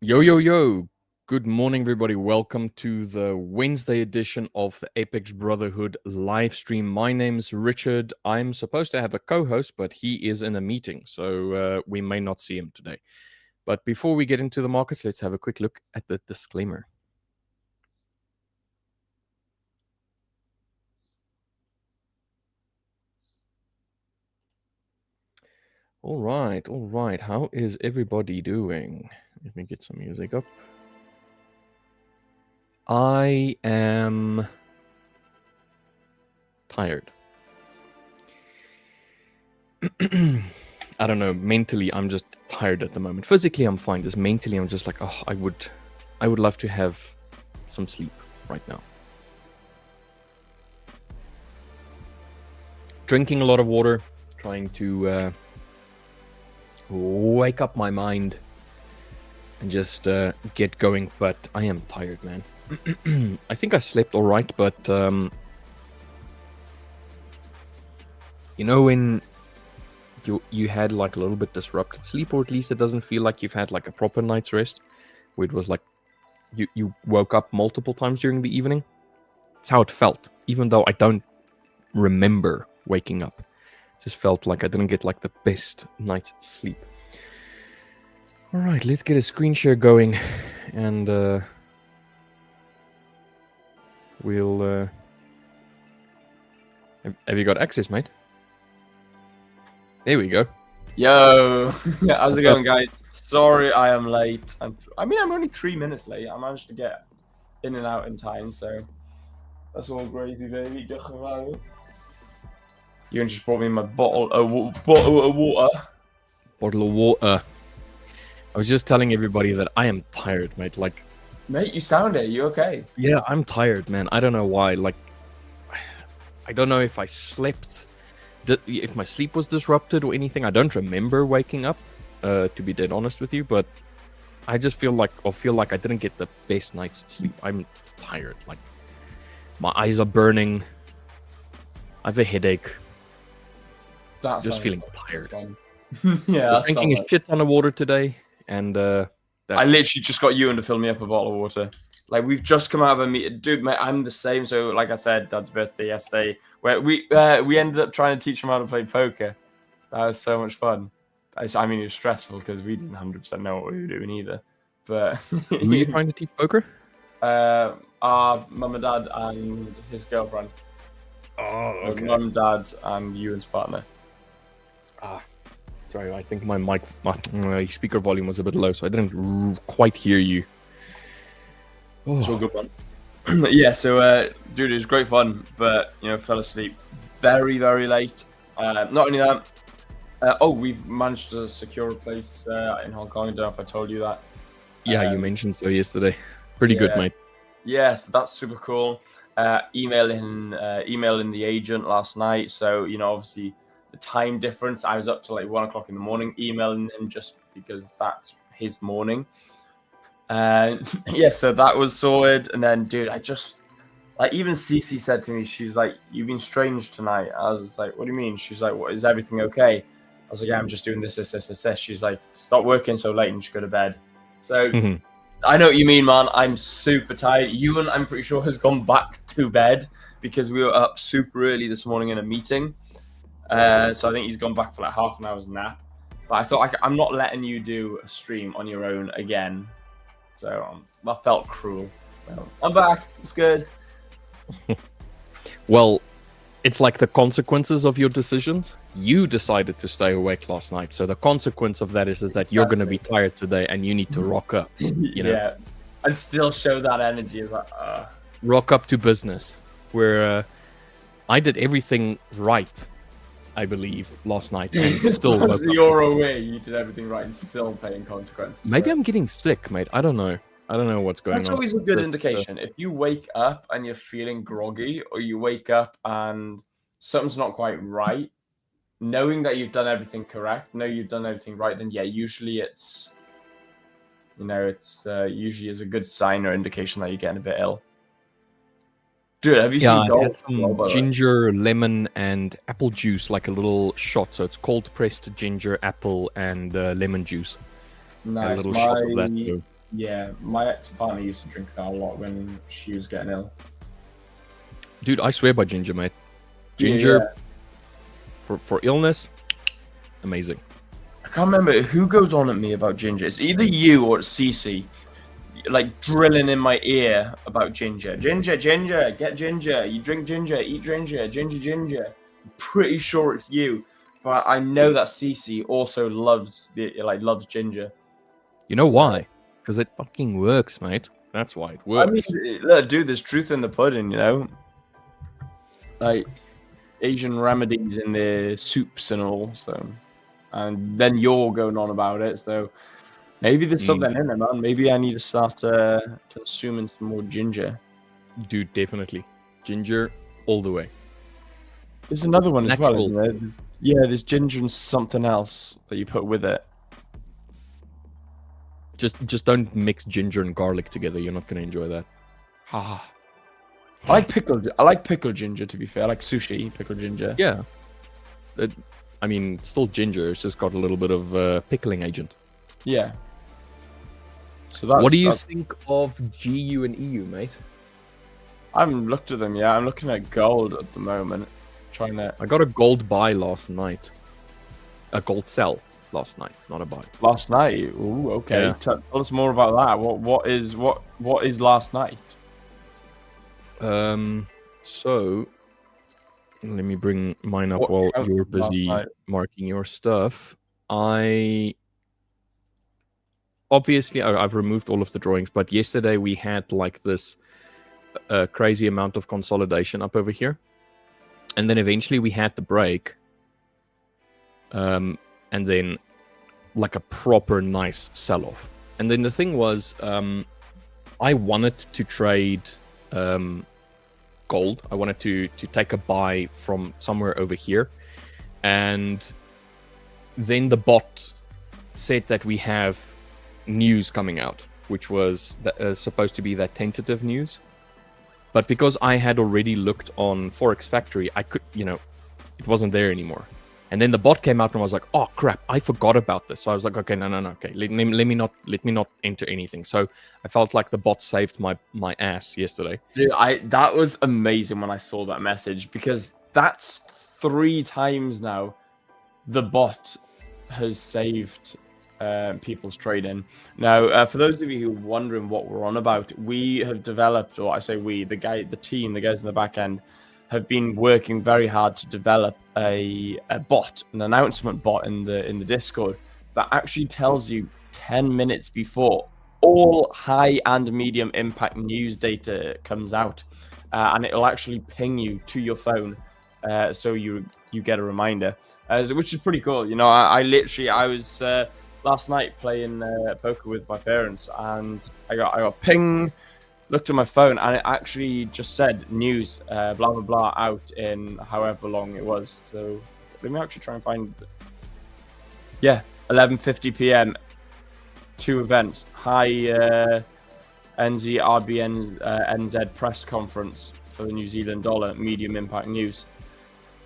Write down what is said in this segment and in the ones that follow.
Yo, yo, yo. Good morning, everybody. Welcome to the Wednesday edition of the Apex Brotherhood live stream. My name's Richard. I'm supposed to have a co host, but he is in a meeting, so we may not see him today. But before we get into the markets, let's have a quick look at the disclaimer. All right, all right. How is everybody doing? Let me get some music up. I am tired. I don't know. Mentally, I'm just tired at the moment. Physically, I'm fine. Just mentally, I'm just like, oh, I would love to have some sleep right now. Drinking a lot of water, trying to wake up my mind and just get going. But I am tired, man. I think I slept all right, but you know when you had like a little bit disrupted sleep, or at least it doesn't feel like you've had like a proper night's rest, where it was like you woke up multiple times during the evening. It's how it felt, even though I don't remember waking up. It just felt like I didn't get like the best night's sleep. All right, let's get a screen share going, and we'll. Have you got access, mate? There we go. Yo, how's it going, guys? Sorry I am late. I'm only 3 minutes late. I managed to get in and out in time, so that's all gravy, baby. You just brought me my bottle of water. Bottle of water. I was just telling everybody that I am tired, mate. Like, mate, you sound it. You okay? Yeah, I'm tired, man. I don't know why. Like, I don't know if I slept, if my sleep was disrupted or anything. I don't remember waking up, to be dead honest with you. But I just feel like I didn't get the best night's sleep. I'm tired. Like, my eyes are burning. I have a headache. Just feeling tired. Yeah, so drinking a shit ton of water today, and I literally just got Ewan to fill me up a bottle of water. Like, we've just come out of a meeting, dude. Mate, I'm the same. So, like I said, Dad's birthday yesterday, where we ended up trying to teach him how to play poker. That was so much fun. I mean, it was stressful because we didn't 100% know what we were doing either. But who were you trying to teach poker? Our mum and dad and his girlfriend. Oh, okay. Mum, dad, and Ewan's partner. Sorry, I think my speaker volume was a bit low, so I didn't quite hear you. Oh. It's all good one. Yeah, so dude, it was great fun, but fell asleep very, very late. Not only that, we've managed to secure a place in Hong Kong. I don't know if I told you that. Yeah, you mentioned so yesterday. Pretty good, mate. Yeah, so that's super cool. Emailing the agent last night. So obviously the time difference. I was up till like 1 o'clock in the morning emailing him just because that's his morning. Yeah, so that was sorted. And then, dude, I just like, even Cece said to me, she's like, "You've been strange tonight." I was like, "What do you mean?" She's like, "What, is everything okay?" I was like, "Yeah, I'm just doing this. She's like, "Stop working so late and just go to bed." So I know what you mean, man. I'm super tired. Ewan, I'm pretty sure, has gone back to bed because we were up super early this morning in a meeting. So I think he's gone back for like half an hour's nap. But I thought, I'm not letting you do a stream on your own again. So that felt cruel. Well, I'm back. It's good. Well, it's like the consequences of your decisions. You decided to stay awake last night, so the consequence of that is that you're going to be tired today, and you need to rock up. You know? Yeah, and still show that energy. Is like, rock up to business. Where I did everything right, I believe, last night, and still woke up. You're aware you did everything right and still paying consequences. Maybe I'm getting sick, mate. I don't know. I don't know what's going on. That's always a good indication. If you wake up and you're feeling groggy, or you wake up and something's not quite right, knowing that you've done everything correct, you've done everything right, then yeah, usually it's usually is a good sign or indication that you're getting a bit ill. Dude, have you seen I had some ginger, lemon, and apple juice, like a little shot. So it's cold pressed ginger, apple, and lemon juice. Nice. A little shot of that too. Yeah, my ex-partner used to drink that a lot when she was getting ill. Dude, I swear by ginger, mate. Yeah, Ginger yeah. for illness, amazing. I can't remember who goes on at me about ginger. It's either you or it's Cece, like drilling in my ear about ginger. Ginger, ginger, get ginger. You drink ginger, eat ginger, ginger, ginger. I'm pretty sure it's you, but I know that Cece also loves loves ginger. You know So, why? Because it fucking works, mate. That's why it I mean, works. look, dude, there's truth in the pudding, you know. Like Asian remedies in the soups and all. So, and then you're going on about it. So maybe there's something in there, man. Maybe I need to start consuming some more ginger. Dude, definitely. Ginger all the way. There's another one as well, Natural. isn't there? There's ginger and something else that you put with it. Just don't mix ginger and garlic together. You're not gonna enjoy that. Ha. I like pickled ginger. To be fair, I like sushi pickled ginger. Yeah. I mean, it's still ginger. It's just got a little bit of pickling agent. Yeah. So that's, What do you think of GU and EU, mate? I haven't looked at them yet. I'm looking at gold at the moment. Trying to. I got a gold buy last night. A gold sell last night, not a buy. Last night. Ooh, okay. Yeah. Tell us more about that. What is last night? So let me bring mine up while you're busy marking your stuff. Obviously I've removed all of the drawings, but yesterday we had like this crazy amount of consolidation up over here, and then eventually we had the break, and then like a proper nice sell-off. And then the thing was, I wanted to trade gold. I wanted to take a buy from somewhere over here, and then the bot said that we have news coming out, which was supposed to be that tentative news. But because I had already looked on Forex Factory, I could, it wasn't there anymore. And then the bot came out and I was like, oh crap, I forgot about this. So I was like, okay, no, okay, let me not enter anything. So I felt like the bot saved my ass yesterday. Dude, that was amazing when I saw that message, because that's 3 times now the bot has saved people's trading. Now, for those of you who are wondering what we're on about, we have developed, or I say we, the guys in the back end, have been working very hard to develop a bot, an announcement bot in the Discord that actually tells you 10 minutes before all high and medium impact news data comes out, and it'll actually ping you to your phone, so you get a reminder, which is pretty cool. I was last night playing poker with my parents, and I got ping. Looked at my phone and it actually just said news, blah blah blah, out in however long it was. So let me actually try and find. 11:50 p.m. 2 events. High NZ RBN NZ press conference for the New Zealand dollar, medium impact news.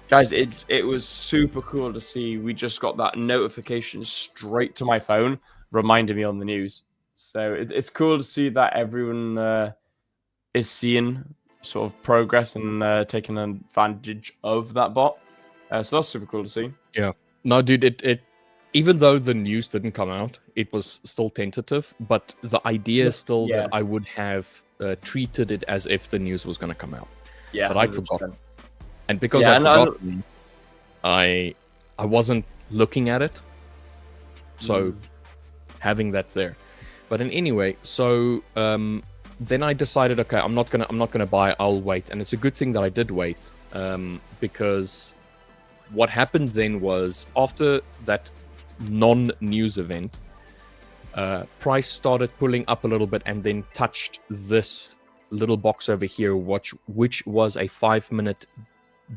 Guys, it was super cool to see. We just got that notification straight to my phone, reminding me on the news. So it's cool to see that everyone is seeing sort of progress and taking advantage of that bot. So that's super cool to see. Yeah. No, dude, it even though the news didn't come out, it was still tentative. But the idea is still that I would have treated it as if the news was going to come out. Yeah, but I'd forgotten. And because I forgot, I wasn't looking at it. So having that there. But anyway, so then I decided, okay, I'm not gonna buy. I'll wait, and it's a good thing that I did wait, because what happened then was, after that non-news event, price started pulling up a little bit, and then touched this little box over here, which was a 5-minute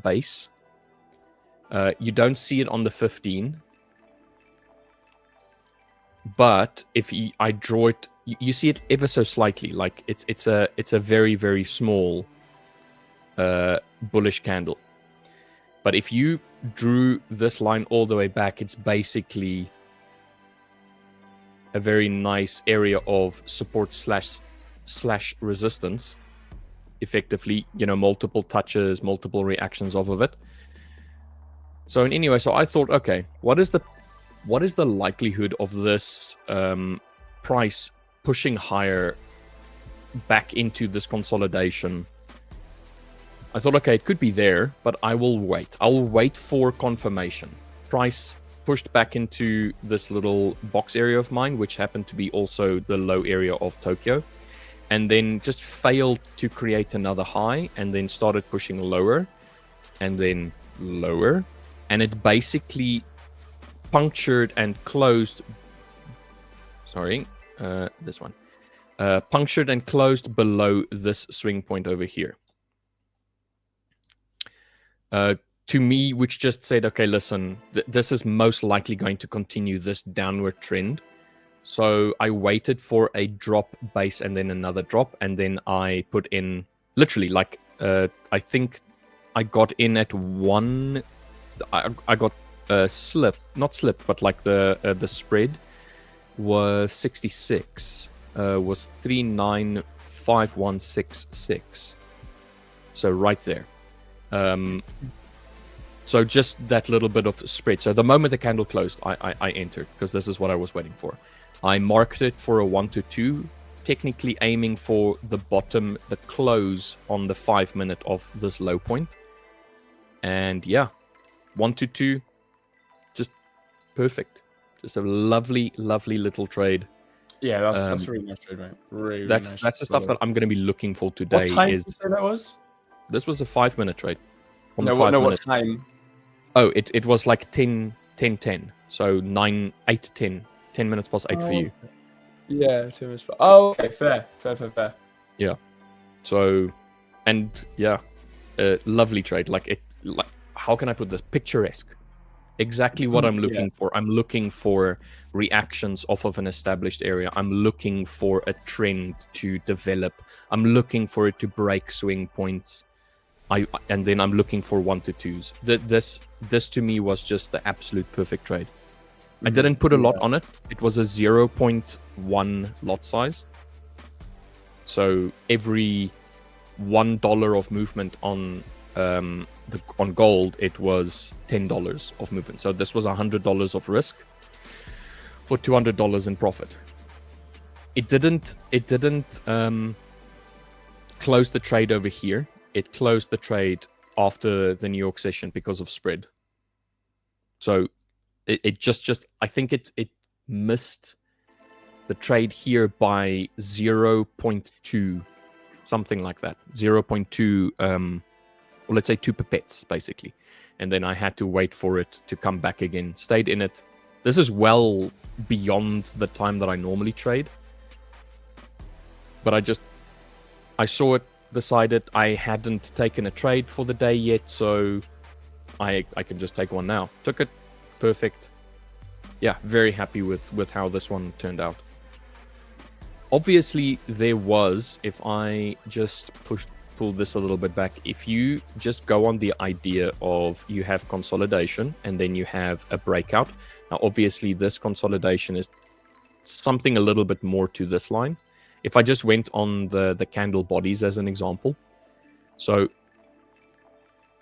base. You don't see it on the 15. But if I draw it, you see it ever so slightly. Like it's a very, very small bullish candle. But if you drew this line all the way back, it's basically a very nice area of support slash resistance. Effectively, multiple touches, multiple reactions off of it. So anyway, so I thought, okay, what is the likelihood of this price pushing higher back into this consolidation? I thought, okay, it could be there, but I will wait. I'll wait for confirmation. Price pushed back into this little box area of mine, which happened to be also the low area of Tokyo, and then just failed to create another high, and then started pushing lower, and then lower, and it basically punctured and closed. Sorry, this one. Punctured and closed below this swing point over here. To me, which just said, okay, listen, this is most likely going to continue this downward trend. So I waited for a drop base and then another drop, and then I put in literally like I think I got in at one. I got not slip, but like the spread was 66. Was 395166. So right there. So just that little bit of spread. So the moment the candle closed, I entered, because this is what I was waiting for. I marked it for a 1 to 2, technically aiming for the bottom, the close on the 5 minute of this low point. And yeah, 1 to 2, just perfect. Just a lovely, lovely little trade. Yeah, that's a really nice trade, mate. Really that's nice that's the stuff that I'm going to be looking for today. What time did you say that was? This was a 5 minute trade. What time? Oh, it was like 10. So 8, 10 minutes past 8 for you. Yeah, 10 minutes. Oh, okay, fair. Yeah. So, and yeah, lovely trade. Like, how can I put this? Picturesque. Exactly what I'm looking for. I'm looking for reactions off of an established area. I'm looking for a trend to develop. I'm looking for it to break swing points. And then I'm looking for 1 to 2s. This to me was just the absolute perfect trade. I didn't put a lot on it. It was a 0.1 lot size. So every $1 of movement on gold, it was $10 of movement. So this was $100 of risk for $200 in profit. It didn't close the trade over here. It closed the trade after the New York session because of spread. So it just I think it missed the trade here by 0.2, something like that. 0.2, well, let's say 2 pipettes, basically. And then I had to wait for it to come back again. Stayed in it. This is well beyond the time that I normally trade. But I saw it, decided I hadn't taken a trade for the day yet, so I can just take one now. Took it. Perfect. Yeah, very happy with how this one turned out. Obviously, there was, if I just pull this a little bit back, if you just go on the idea of you have consolidation and then you have a breakout. Now, obviously, this consolidation is something a little bit more to this line. If I just went on the candle bodies as an example. So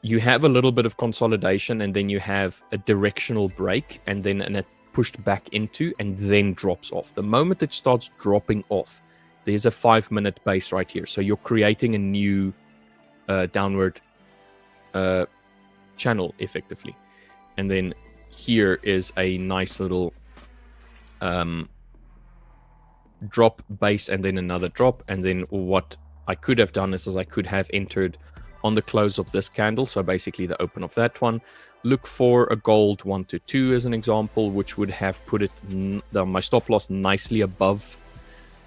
you have a little bit of consolidation and then you have a directional break and then it pushed back into and then drops off. The moment it starts dropping off, there's a 5 minute base right here. So you're creating a new downward channel effectively. And then here is a nice little drop base and then another drop. And then what I could have done is I could have entered on the close of this candle, so basically the open of that one, look for a gold 1 to 2 as an example, which would have put it my stop loss nicely above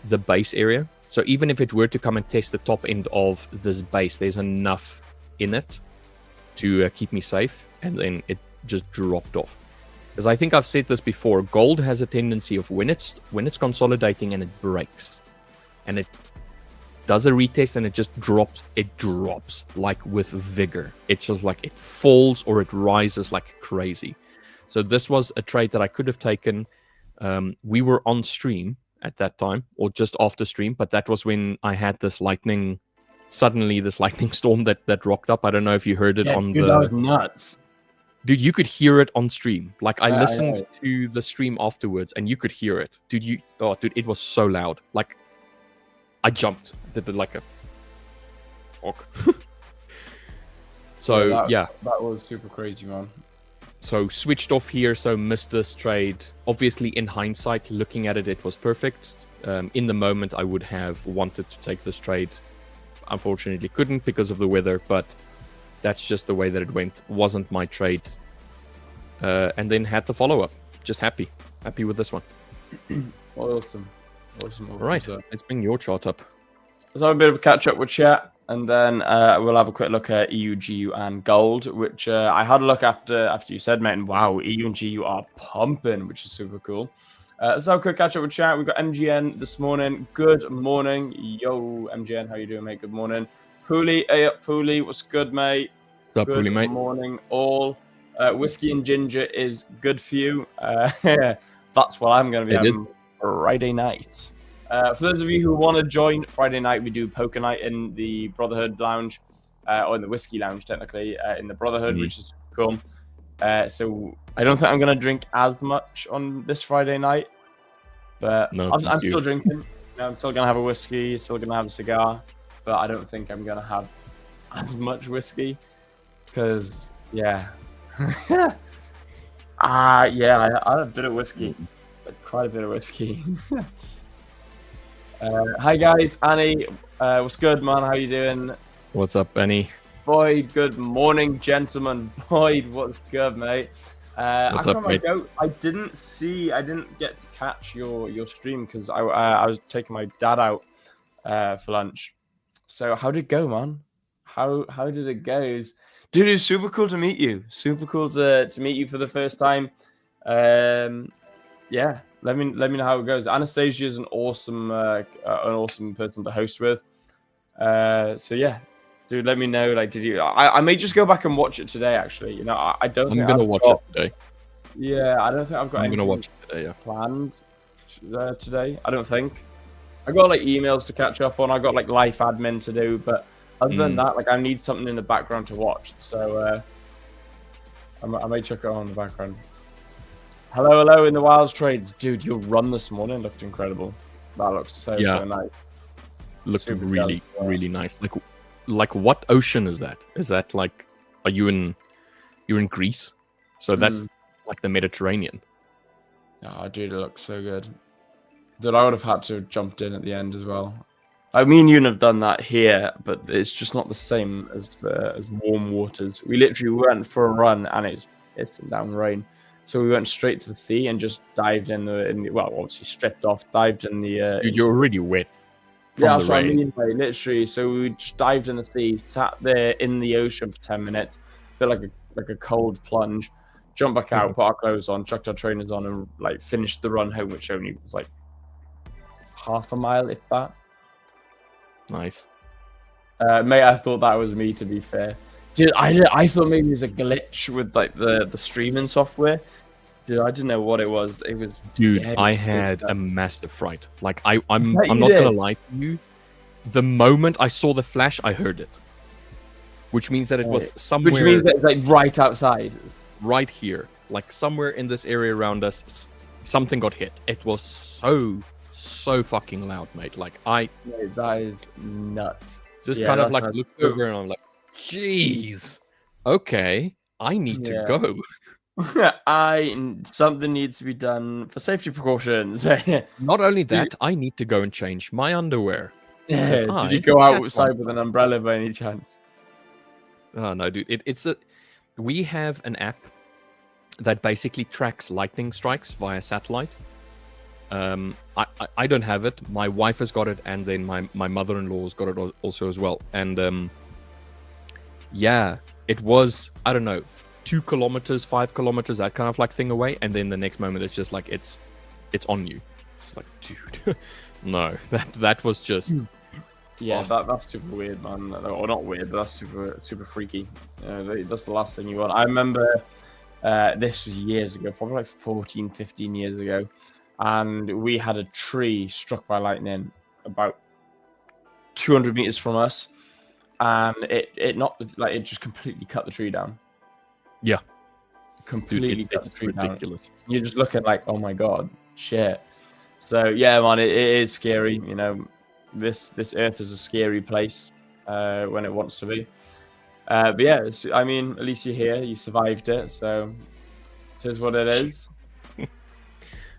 the base area. So even if it were to come and test the top end of this base, there's enough in it to keep me safe, and then it just dropped off. Because I think I've said this before, gold has a tendency of when it's consolidating and it breaks, and it does a retest and it just drops. It drops like with vigor. It's just like it falls or it rises like crazy. So this was a trade that I could have taken. We were on stream at that time, or just after stream, but that was when I had this lightning storm that rocked up. I don't know if you heard it on dude, that was nuts. Dude, you could hear it on stream. Like I I listened know. to the stream afterwards, and you could hear it, dude. It was so loud. Like I jumped, did it like a fuck. So yeah, that was super crazy, man. so switched off here, so missed this trade. Obviously, in hindsight, looking at it, it was perfect. In the moment, I would have wanted to take this trade. Unfortunately, couldn't because of the weather, but that's just the way that it went. Wasn't my trade. And then had the follow-up. Just happy with this one. Awesome. All right, let's bring your chart up. Let's have a bit of a catch-up with chat, and then we'll have a quick look at EU, GU, and gold, which I had a look after you said, mate, and wow, EU and GU are pumping, which is super cool. Let's have a quick catch-up with chat. We've got MGN this morning. Good morning. Yo, MGN, how you doing, mate? Good morning. Pooley, hey up, Pooley. What's good, mate? What's up, Pooley, mate? Good morning, all. Whiskey and ginger is good for you. That's what I'm going to be having Friday night. For those of you who want to join Friday night, we do poker night in the Brotherhood Lounge, or in the Whiskey Lounge, technically, in the Brotherhood, which is cool. So I don't think I'm going to drink as much on this Friday night, but no, I'm still drinking. I'm still going to have a whiskey, still going to have a cigar, but I don't think I'm going to have as much whiskey because, yeah. I had a bit of whiskey. Quite a bit of whiskey. Hi guys, Annie, what's good, man? How you doing? What's up, Benny? Boyd, good morning, gentlemen. Boyd, what's good, mate? What's up, mate? I didn't get to catch your stream because I was taking my dad out for lunch. So how did it go, man? How did it go? Dude, it's super cool to meet you. Super cool to meet you for the first time. Yeah, let me know how it goes. Anastasia is an awesome person to host with. So yeah, dude, let me know. Like, did you? I may just go back and watch it today. Actually, you know, I don't. I'm gonna watch it today. Yeah, I don't think I've got. I'm gonna watch it today. Yeah. Planned today. I don't think. I got like emails to catch up on. I got like life admin to do, but other than that, like I need something in the background to watch. So I may check it on in the background. Hello in the Wilds trades, dude. Your run this morning looked incredible. That looks so nice. Looked really nice. Like what ocean is that? Is that like, you're in Greece? So that's like the Mediterranean. Yeah, dude, it looks so good. Dude, I would have had to have jumped in at the end as well. I mean, you'd have done that here, but it's just not the same as warm waters. We literally went for a run, and it's down rain, so we went straight to the sea and just dived in the well, obviously stripped off, dived in the. Dude, you're already wet. Yeah, that's what I mean, literally. So we just dived in the sea, sat there in the ocean for 10 minutes, felt like a cold plunge, jumped back out, put our clothes on, chucked our trainers on, and like finished the run home, which only was like half a mile, if that. Nice. Mate, I thought that was me, to be fair. Dude, I thought maybe it was a glitch with like the streaming software. Dude, I didn't know what it was. It was. Dude, I had a massive fright. Like I'm not gonna lie to you. The moment I saw the flash, I heard it, which means that it was somewhere. Which means that it's like right outside, right here, like somewhere in this area around us. Something got hit. It was so fucking loud, mate. Like Mate, that is nuts. Just kind of like looked over and I'm like, jeez, okay, I need to go. Something needs to be done for safety precautions. Not only that, I need to go and change my underwear. Did you go outside with an umbrella by any chance? Oh no, dude. We have an app that basically tracks lightning strikes via satellite. I don't have it. My wife has got it, and then my mother-in-law's got it also as well. And yeah, it was, I don't know, 2 kilometers, 5 kilometers, that kind of like thing away, and then the next moment it's just like it's on you. It's like, dude, no, that was just. Yeah, that's super weird, man. Or not weird, but that's super freaky. That's the last thing you want. I remember this was years ago, probably like 14, 15 years ago. and we had a tree struck by lightning about 200 meters from us, and it knocked like it just completely cut the tree down. Yeah, Completely dude, cut the it's tree down. ridiculous. You're just looking like, oh my god, shit. So yeah, man, it is scary. You know, this Earth is a scary place when it wants to be. But yeah, I mean, at least you're here. You survived it, so it is what it is. It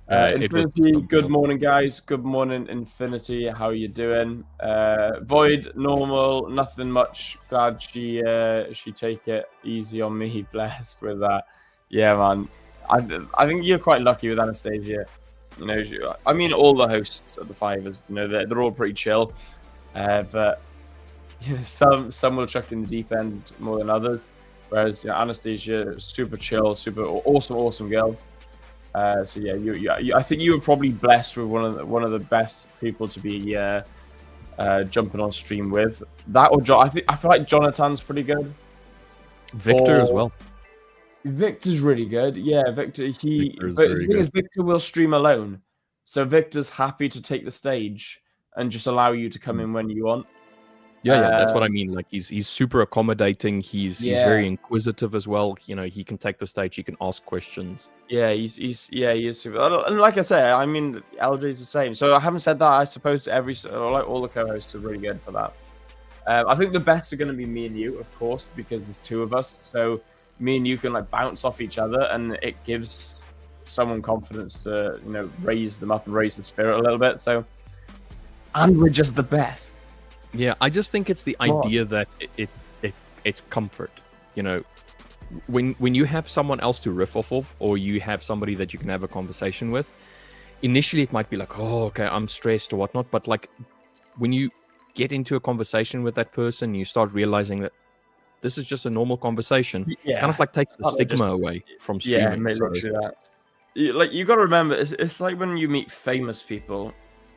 was just Infinity, something good else. morning, guys. Good morning, Infinity. How you doing? Void, normal, nothing much. Glad she take it easy on me. Blessed with that. Yeah, man. I think you're quite lucky with Anastasia. You know, I mean, all the hosts of the Fivers, you know, they're all pretty chill. But yeah, some will chuck in the deep end more than others. Whereas, you know, Anastasia, super chill, super awesome girl. So yeah, I think you were probably blessed with one of the best people to be jumping on stream with. That or John. I feel like Jonathan's pretty good. Victor as well. Victor's really good. Yeah, Victor. Victor is But the very thing is, good. Victor will stream alone, so Victor's happy to take the stage and just allow you to come in when you want. Yeah, that's what I mean. Like he's super accommodating. He's very inquisitive as well. You know, he can take the stage. He can ask questions. Yeah, he is super. And like I say, I mean, LJ's the same. So I haven't said that. I suppose like all the co-hosts are really good for that. I think the best are going to be me and you, of course, because there's two of us. So me and you can like bounce off each other, and it gives someone confidence to, you know, raise them up and raise the spirit a little bit. So, and we're just the best. Yeah, I just think it's the idea that it's comfort. You know, when you have someone else to riff off of, or you have somebody that you can have a conversation with, initially it might be like, oh, okay, I'm stressed or whatnot. But like when you get into a conversation with that person, you start realizing that this is just a normal conversation. Yeah, kind of like takes the stigma away from streaming. Yeah, So. literally that. You got to remember, it's like when you meet famous people.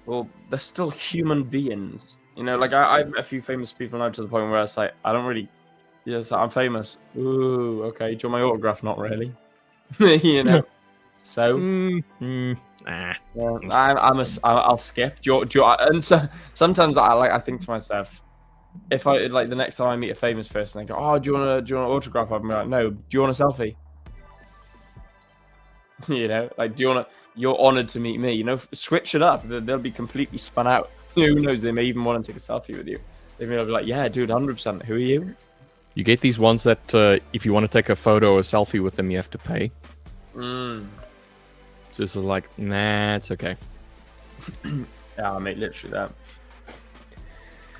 Well, they're still human beings. You know, like I met a few famous people now to the point where it's like, I don't really. Yes, I'm famous. Ooh, okay. Do you want my autograph? Not really. You know. So. I'll skip. And so sometimes I think to myself, if I like the next time I meet a famous person, they go, "Oh, do you want an autograph?" I'm like, "No." Do you want a selfie? You know, like, you're honored to meet me. You know, switch it up. They'll be completely spun out. Who knows? They may even want to take a selfie with you. They may be like, "Yeah, dude, 100%. Who are you?" You get these ones that if you want to take a photo or a selfie with them, you have to pay. So this is like, nah, it's okay. Yeah, mate, literally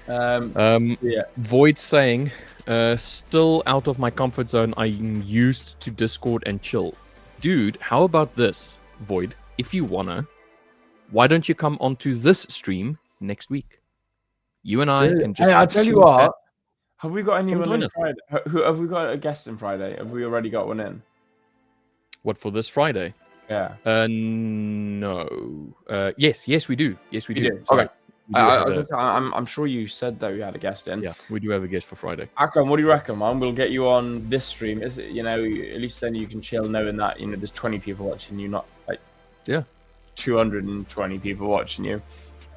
that. Yeah. Void saying, still out of my comfort zone. I'm used to Discord and chill. Dude, how about this, Void? If you wanna, why don't you come onto this stream next week? You and I can just. Hey, I tell you what. Chat. Have we got anyone in Friday? Have we got a guest in Friday? Have we already got one in? What, for this Friday? Yeah. No. Yes, we do. Yes, we do. Okay. I'm sure you said that we had a guest in. Yeah, we do have a guest for Friday. Akram, what do you reckon, man? We'll get you on this stream. Is it, you know, at least then you can chill knowing that, you know, there's 20 people watching you, not like 220 people watching you.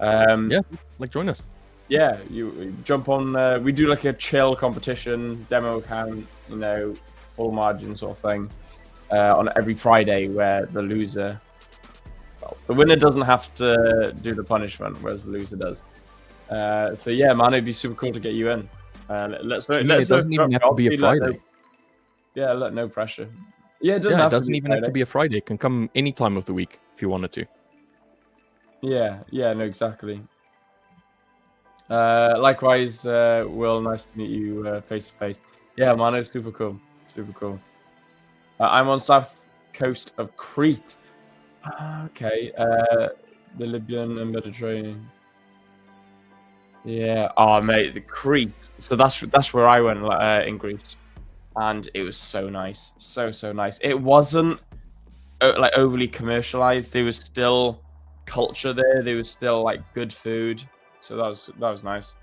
Yeah, like join us. Yeah, you jump on. We do like a chill competition demo account, you know, full margin sort of thing, on every Friday, where the loser. The winner doesn't have to do the punishment, whereas the loser does. So yeah, man, it'd be super cool to get you in. It doesn't even have to be a Friday. No pressure. Yeah, it doesn't even have to be a Friday. It can come any time of the week if you wanted to. Yeah, no, exactly. Likewise, Will, nice to meet you face to face. Yeah, man, it's super cool. Super cool. I'm on south coast of Crete. Okay, the Libyan and Mediterranean. Yeah. Oh, mate, the Crete. So that's where I went in Greece, and it was so nice, so nice. It wasn't like overly commercialized. There was still culture there. There was still like good food. So that was nice.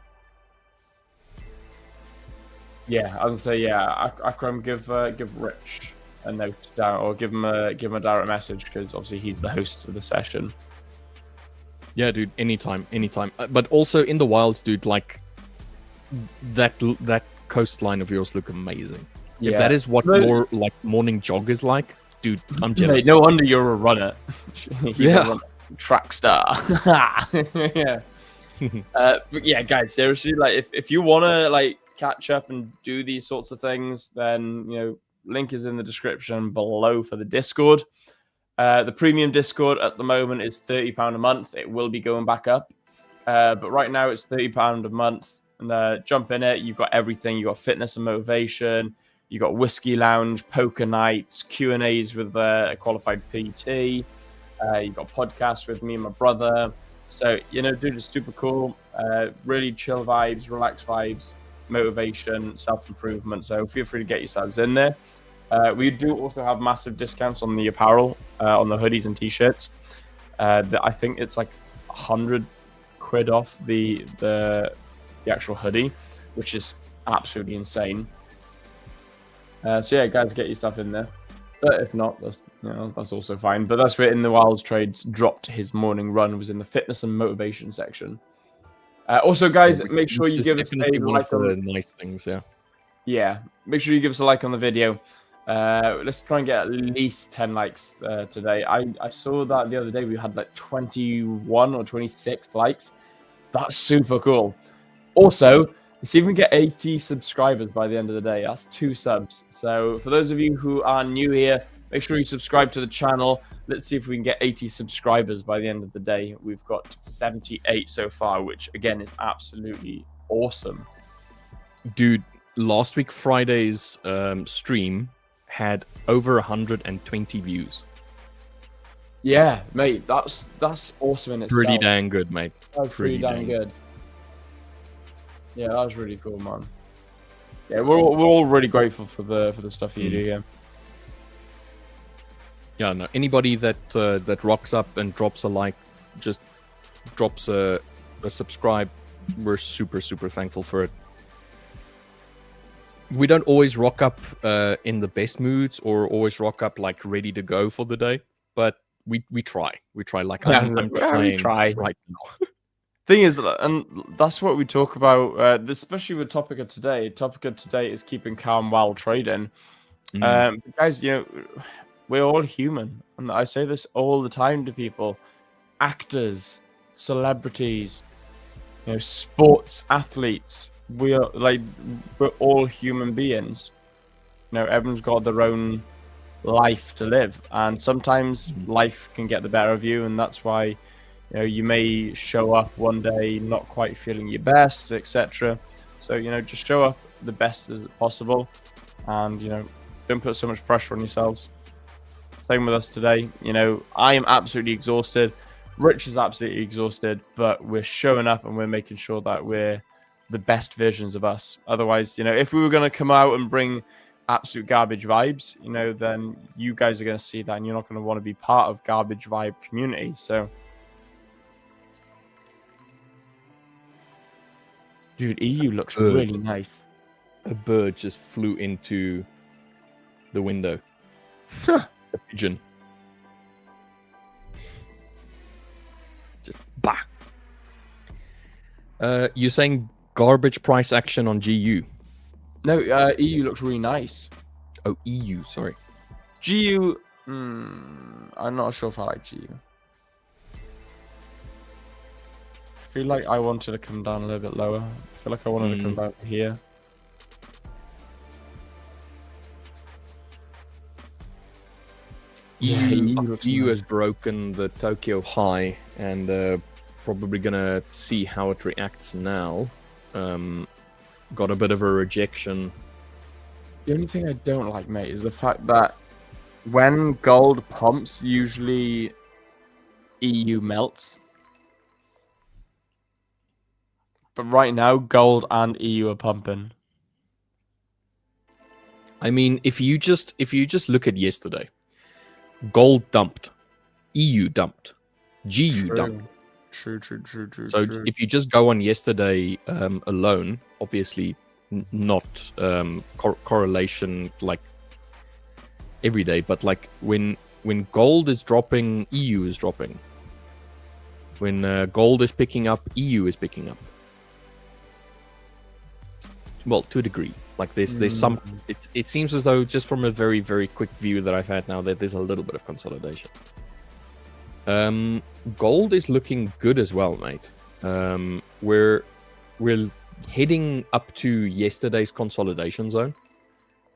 Yeah, I was gonna say, yeah. Akram, give Rich a note down or give him a direct message, because obviously he's the host of the session. Yeah, dude, anytime. But also in the wilds, dude, like that coastline of yours look amazing. Yeah. If that is what more like morning jog is like, dude, I'm jealous. Mate, no wonder you're a runner. He's Yeah. a runner. Track star. Yeah. But yeah, guys, seriously, like if you want to like catch up and do these sorts of things, then link is in the description below for the Discord. The premium Discord at the moment is £30 a month. It will be going back up, but right now it's £30 a month. And jump in it. You've got everything. You got fitness and motivation. You got whiskey lounge, poker nights, Q&As with a qualified PT. You got podcasts with me and my brother. So, dude, it's super cool. Really chill vibes, relaxed vibes, motivation, self-improvement. So feel free to get yourselves in there. We do also have massive discounts on the apparel, on the hoodies and t-shirts. I think it's like £100 off the actual hoodie, which is absolutely insane. So yeah, guys, get your stuff in there. But if not, that's also fine. But that's where In the Wilds Trades dropped his morning run, was in the fitness and motivation section. Also, guys, make sure you give us a like on the nice things. Yeah, make sure you give us a like on the video. Let's try and get at least 10 likes today. I saw that the other day we had like 21 or 26 likes. That's super cool. Also, let's see if we can get 80 subscribers by the end of the day. That's 2 subs. So for those of you who are new here, make sure you subscribe to the channel. Let's see if we can get 80 subscribers by the end of the day. We've got 78 so far, which again is absolutely awesome. Dude, last week Friday's stream had over 120 views. Yeah, mate, that's awesome in itself. Pretty dang good, mate. That's pretty dang good. Yeah, that was really cool, man. Yeah, we're all really grateful for the stuff you do here. Yeah, no. Anybody that rocks up and drops a like, just drops a subscribe, we're super thankful for it. We don't always rock up in the best moods or always rock up like ready to go for the day, but we try. We try. Like I'm trying right now. Thing is, and that's what we talk about, especially with topic of today. Topic of today is keeping calm while trading. Guys, we're all human, and I say this all the time to people. Actors, celebrities, sports athletes. We're all human beings. Everyone's got their own life to live, and sometimes life can get the better of you, and that's why you may show up one day not quite feeling your best, etc. So just show up the best as possible, and don't put so much pressure on yourselves. Same with us today. I am absolutely exhausted. Rich is absolutely exhausted, but we're showing up and we're making sure that we're the best versions of us. Otherwise, if we were going to come out and bring absolute garbage vibes, then you guys are going to see that and you're not going to want to be part of garbage vibe community. So, dude, EU looks really nice. A bird just flew into the window. A pigeon. Just bah. You're saying garbage price action on GU? No, EU looks really nice. Oh, EU, sorry. GU, I'm not sure if I like GU. I feel like I wanted to come down a little bit lower. I feel like I wanted to come back here. Yeah, EU has broken the Tokyo high and probably gonna see how it reacts now. Got a bit of a rejection. The only thing I don't like, mate, is the fact that when gold pumps, usually EU melts. But right now, gold and EU are pumping. I mean, if you just look at yesterday, gold dumped, EU dumped, GU dumped. True. So if you just go on yesterday alone, obviously not correlation, like every day, but like when gold is dropping, EU is dropping. When gold is picking up, EU is picking up. Well, to a degree. Like there's some. It seems as though, just from a very, very quick view that I've had now, that there's a little bit of consolidation. Gold is looking good as well, mate. We're heading up to yesterday's consolidation zone,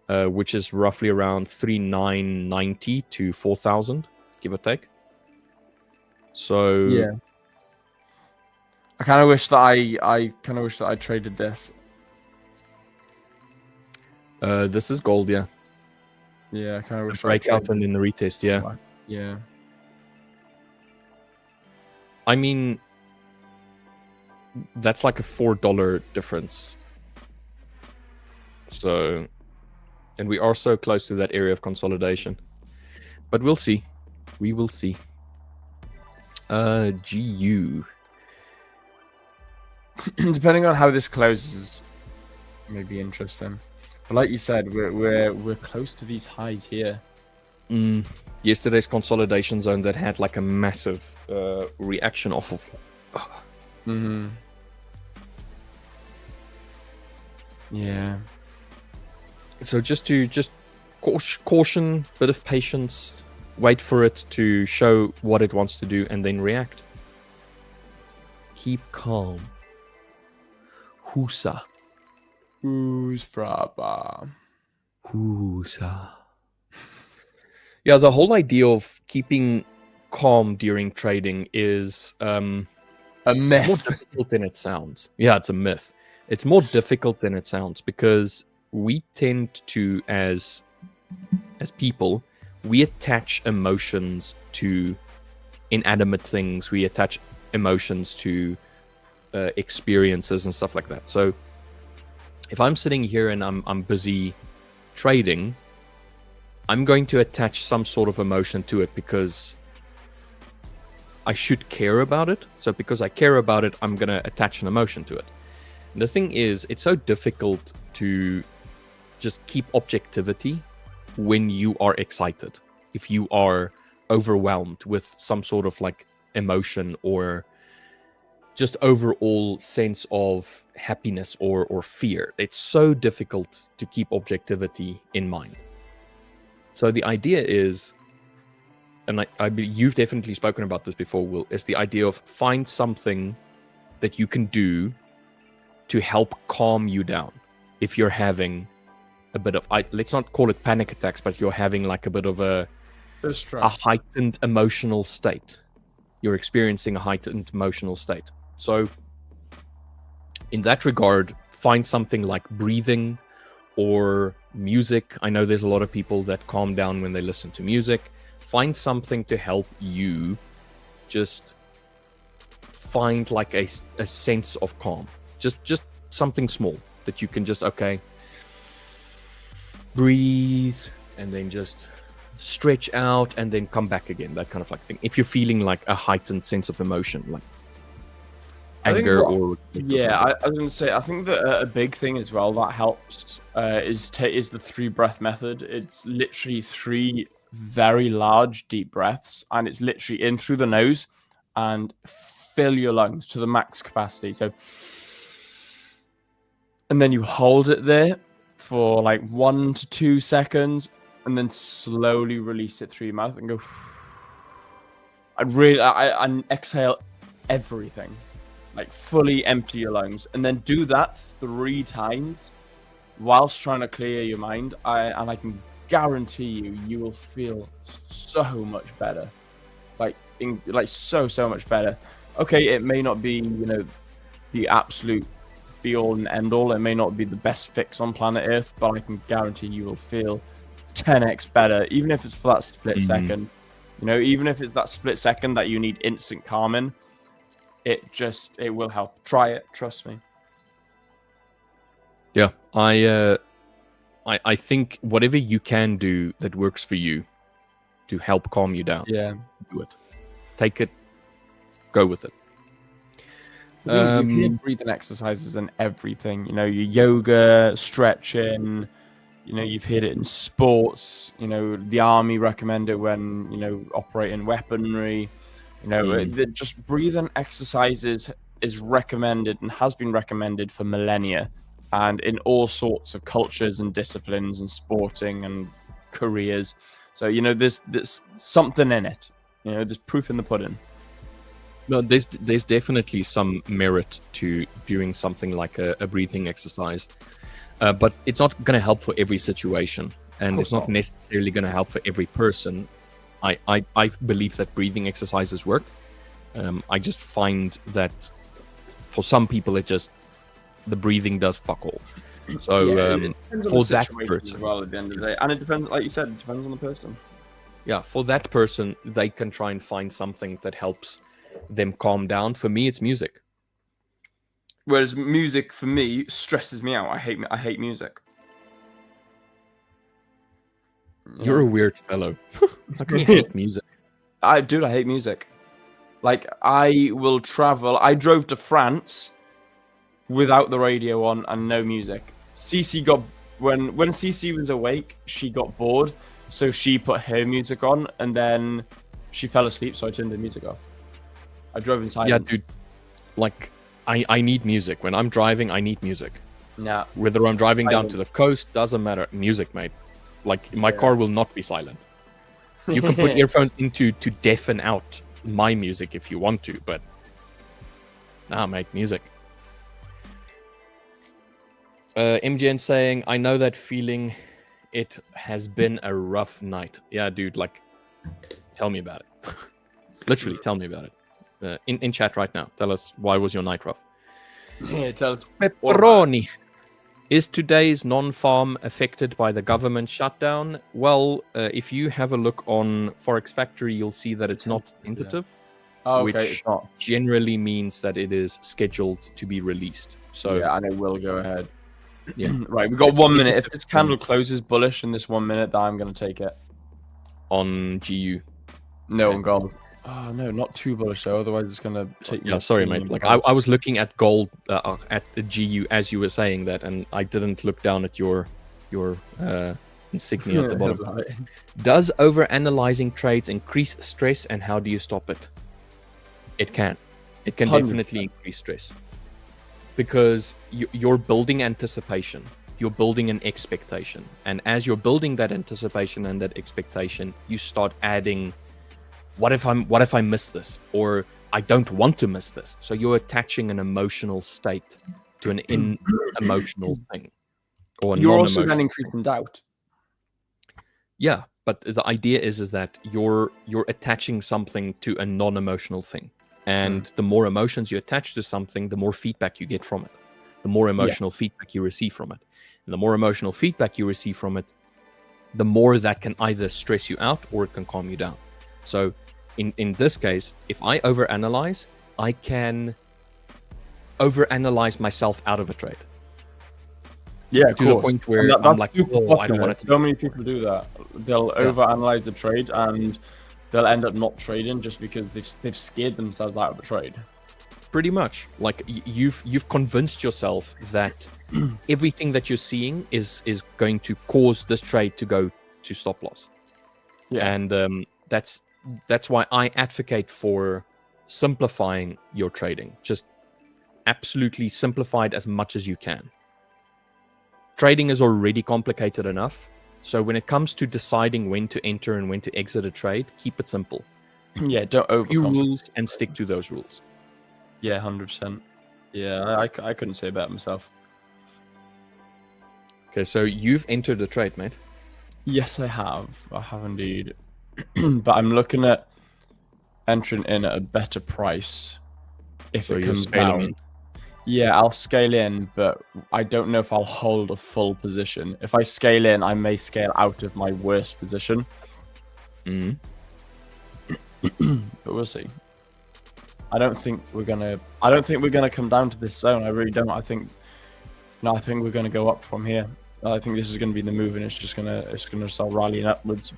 which is roughly around 3,990 to 4,000, give or take. So yeah, I kind of wish that I traded this. This is gold, yeah. Yeah, I kind of wish Breakout and then the retest, yeah. Yeah. I mean, that's like a $4 difference. So, and we are so close to that area of consolidation. But we'll see. We will see. GU. Depending on how this closes, may be interesting. But like you said, we're close to these highs here. Yesterday's consolidation zone that had like a massive reaction off of. Yeah. So just caution, bit of patience, wait for it to show what it wants to do, and then react. Keep calm. Husa. Who's Fraba? Husa. Yeah, the whole idea of keeping calm during trading is A more myth. difficult than it sounds. Yeah, it's a myth. It's more difficult than it sounds because we tend to, as people, we attach emotions to inanimate things. We attach emotions to experiences and stuff like that. So if I'm sitting here and I'm busy trading, I'm going to attach some sort of emotion to it because I should care about it. So because I care about it, I'm going to attach an emotion to it. And the thing is, it's so difficult to just keep objectivity when you are excited. If you are overwhelmed with some sort of like emotion or just overall sense of happiness or fear, it's so difficult to keep objectivity in mind. So the idea is, and you've definitely spoken about this before, Will, is the idea of find something that you can do to help calm you down. If you're having a bit of, let's not call it panic attacks, but you're having like a bit of a heightened emotional state. You're experiencing a heightened emotional state. So in that regard, find something like breathing or music. I know there's a lot of people that calm down when they listen to music. Find something to help you just find like a sense of calm. Just something small that you can just, okay, breathe and then just stretch out and then come back again, that kind of like thing. If you're feeling like a heightened sense of emotion, like anger or yeah, I was going to say, I think that a big thing as well that helps is the 3 breath method. It's literally 3 very large deep breaths, and it's literally in through the nose and fill your lungs to the max capacity. So, and then you hold it there for like 1 to 2 seconds, and then slowly release it through your mouth and go. I exhale everything. Like fully empty your lungs, and then do that 3 times whilst trying to clear your mind. And I can guarantee you will feel so much better, so much better. Okay, it may not be the absolute be all and end all. It may not be the best fix on planet Earth, but I can guarantee you will feel 10x better, even if it's for that split second. Even if it's that split second that you need instant calming. It will help. Try it. Trust me. Yeah, I think whatever you can do that works for you to help calm you down, do it. Take it. Go with it. You can breathing exercises and everything. Your yoga, stretching, you've heard it in sports. The army recommend it when operating weaponry. Just breathing exercises is recommended and has been recommended for millennia, and in all sorts of cultures and disciplines and sporting and careers. So there's something in it. There's proof in the pudding. No, there's definitely some merit to doing something like a breathing exercise, but it's not going to help for every situation, and it's not necessarily going to help for every person. I believe that breathing exercises work. I just find that for some people, the breathing does fuck all. So for that person, as well, at the end of the day, and it depends, like you said, it depends on the person. Yeah, for that person, they can try and find something that helps them calm down. For me, it's music. Whereas music, for me, stresses me out. I hate music. You're a weird fellow. How can you hate music? I hate music. Like, I will travel. I drove to France without the radio on and no music. Cece got when Cece was awake, she got bored, so she put her music on, and then she fell asleep. So I turned the music off. I drove in silence. Yeah, dude. Like, I need music when I'm driving. I need music. Nah. Whether I'm driving down to the coast, doesn't matter. Music, mate. Like, my car will not be silent. You can put earphones into to deafen out my music if you want to, but nah, mate, music. MGN saying, I know that feeling. It has been a rough night. Yeah, dude, like, tell me about it. Literally, tell me about it. In chat right now. Tell us, why was your night rough? Yeah, tell us. Pepperoni. Is today's non-farm affected by the government shutdown? Well, if you have a look on Forex Factory, you'll see that it's not tentative, which generally means that it is scheduled to be released. So yeah, and it will go ahead. Yeah. Right, we've got 1 minute. If this candle closes bullish in this 1 minute, then I'm going to take it. On GU. No, on gold. Oh, no, not too bullish, though. Otherwise, it's going to take me. Yeah, sorry, mate. Like, I was looking at gold at the GU as you were saying that, and I didn't look down at your insignia at the bottom. Does over-analyzing trades increase stress, and how do you stop it? It can. It can definitely increase stress. Because you're building anticipation. You're building an expectation. And as you're building that anticipation and that expectation, you start adding, what if I miss this? Or I don't want to miss this. So you're attaching an emotional state to an emotional thing. Or you're also then increasing doubt. Yeah, but the idea is that you're attaching something to a non-emotional thing. And the more emotions you attach to something, the more feedback you get from it. The more emotional feedback you receive from it. And the more emotional feedback you receive from it, the more that can either stress you out or it can calm you down. So in this case, if I overanalyze, I can overanalyze myself out of a trade. Yeah, to the point where I'm like, oh, I don't want to. So many people do that. They'll overanalyze the trade and they'll end up not trading just because they've scared themselves out of a trade. Pretty much. Like, you've convinced yourself that everything that you're seeing is going to cause this trade to go to stop loss. Yeah. And that's why I advocate for simplifying your trading. Just absolutely simplify it as much as you can. Trading is already complicated enough. So when it comes to deciding when to enter and when to exit a trade, keep it simple. Yeah, don't overcomplicate. Few rules and stick to those rules. Yeah, 100%. Yeah, I couldn't say it better myself. Okay, so you've entered the trade, mate. Yes, I have. I have indeed. But I'm looking at entering in at a better price if it comes down. In. Yeah, I'll scale in, but I don't know if I'll hold a full position. If I scale in, I may scale out of my worst position. But we'll see. I don't think we're gonna come down to this zone. I really don't. I think we're gonna go up from here. I think this is gonna be the move, and it's gonna start rallying upwards.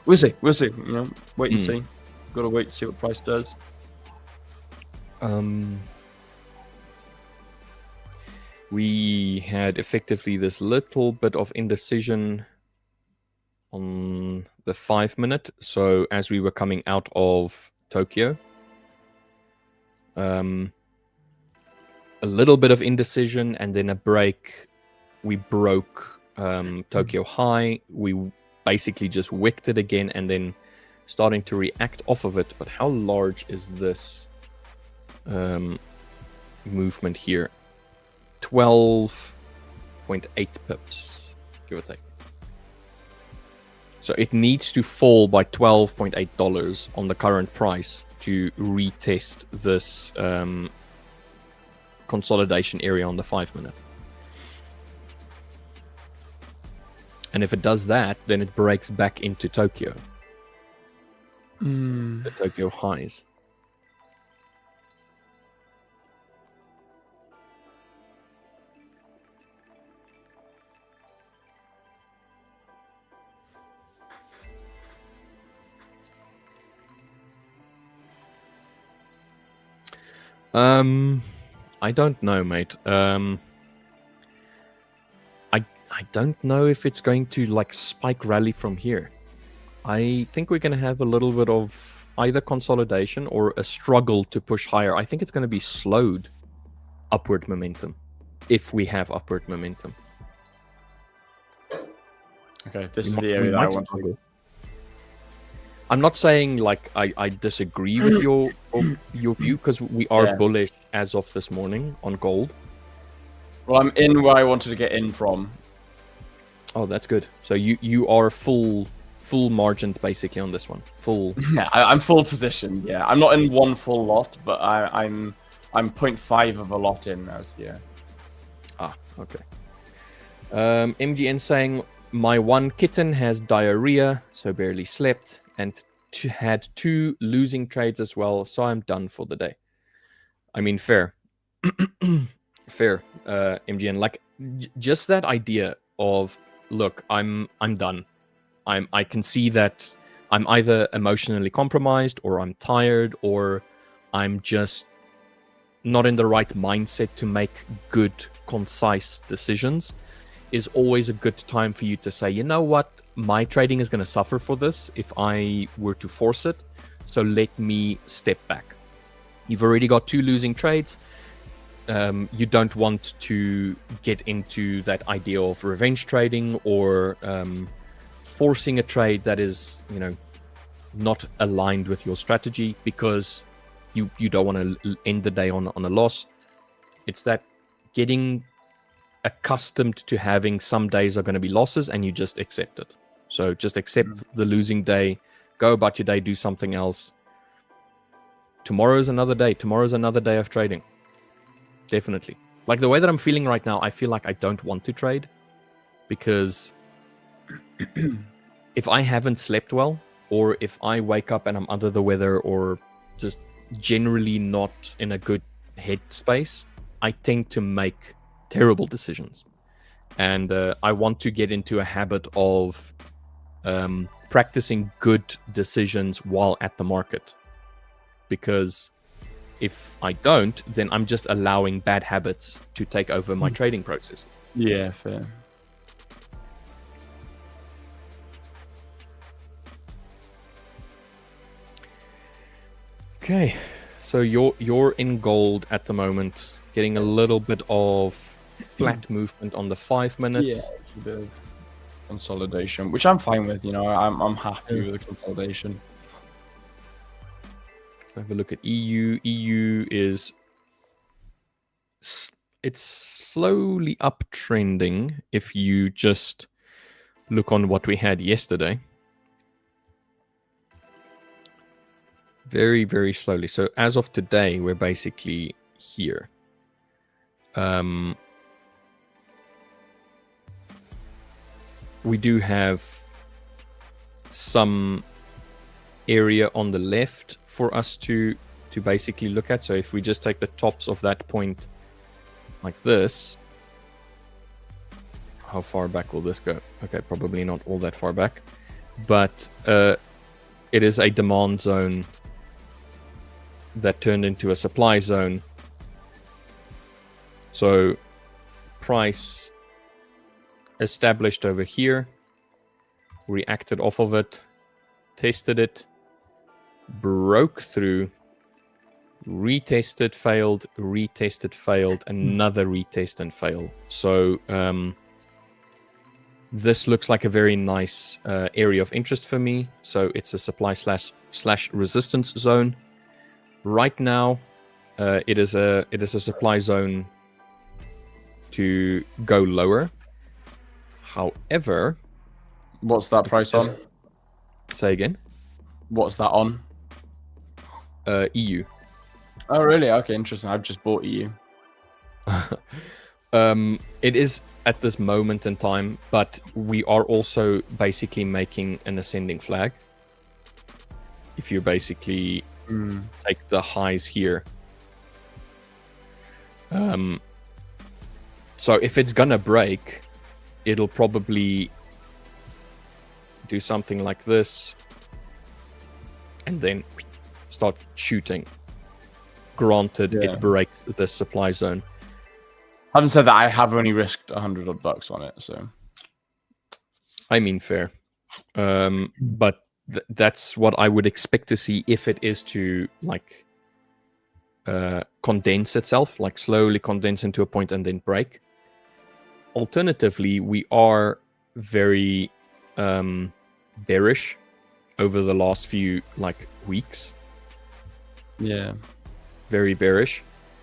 We'll see. You know, wait and see. Gotta wait to see what price does. we had effectively this little bit of indecision on the 5 minute. So as we were coming out of Tokyo, a little bit of indecision and then a break. We broke Tokyo high. We basically just wicked it again and then starting to react off of it. But how large is this movement here? 12.8 pips, give or take. So it needs to fall by $12.8 on the current price to retest this consolidation area on the 5 minute. And if it does that, then it breaks back into Tokyo. The Tokyo highs. I don't know, mate. I don't know if it's going to like spike rally from here. I think we're going to have a little bit of either consolidation or a struggle to push higher. I think it's going to be slowed upward momentum, if we have upward momentum. Okay, this is the area that I want to go. I'm not saying like I disagree with your view, because we are bullish as of this morning on gold. Well, I'm in where I wanted to get in from. Oh, that's good. So you are full margined basically on this one. Full. Yeah, I'm full position. Yeah, I'm not in one full lot, but I'm 0.5 of a lot in now. Yeah. Ah, okay. MGN saying my one kitten has diarrhea, so barely slept, and had 2 losing trades as well, so I'm done for the day. I mean, fair. Fair, MGN. Like, just that idea of, look, I'm done. I can see that I'm either emotionally compromised, or I'm tired, or I'm just not in the right mindset to make good, concise decisions, is always a good time for you to say, you know what, my trading is going to suffer for this if I were to force it, so let me step back. You've already got 2 losing trades. You don't want to get into that idea of revenge trading or forcing a trade that is, not aligned with your strategy, because you don't want to end the day on a loss. It's that getting accustomed to having some days are going to be losses, and you just accept it. So just accept the losing day, go about your day, do something else. Tomorrow's another day. Tomorrow's another day of trading. Definitely. Like the way that I'm feeling right now, I feel like I don't want to trade, because if I haven't slept well, or if I wake up and I'm under the weather, or just generally not in a good headspace, I tend to make terrible decisions. And I want to get into a habit of practicing good decisions while at the market. Because if I don't, then I'm just allowing bad habits to take over my trading process. Yeah, fair. Okay, so you're in gold at the moment, getting a little bit of flat movement on the 5 minutes. Yeah, a bit of consolidation, which I'm fine with. I'm happy with the consolidation. Have a look at EU. EU is, it's slowly uptrending if you just look on what we had yesterday. Very, very slowly. So as of today, we're basically here. We do have some area on the left for us to basically look at. So if we just take the tops of that point like this, how far back will this go? Okay, probably not all that far back, but it is a demand zone that turned into a supply zone. So price established over here, reacted off of it, tested it, broke through, retested, failed, another retest and fail. So this looks like a very nice area of interest for me. So it's a supply slash resistance zone. Right now, it is a supply zone to go lower. However, what's that price on? Say again. What's that on? EU. Oh, really? Okay, interesting. I've just bought EU. It is at this moment in time, but we are also basically making an ascending flag. If you basically take the highs here. So if it's gonna break, it'll probably do something like this and then start shooting. Granted, it breaks the supply zone. Having said that, I have only risked $100 on it, so I mean, fair. But that's what I would expect to see if it is to like condense itself, like slowly condense into a point and then break. Alternatively, we are very bearish over the last few weeks. Yeah. Very bearish.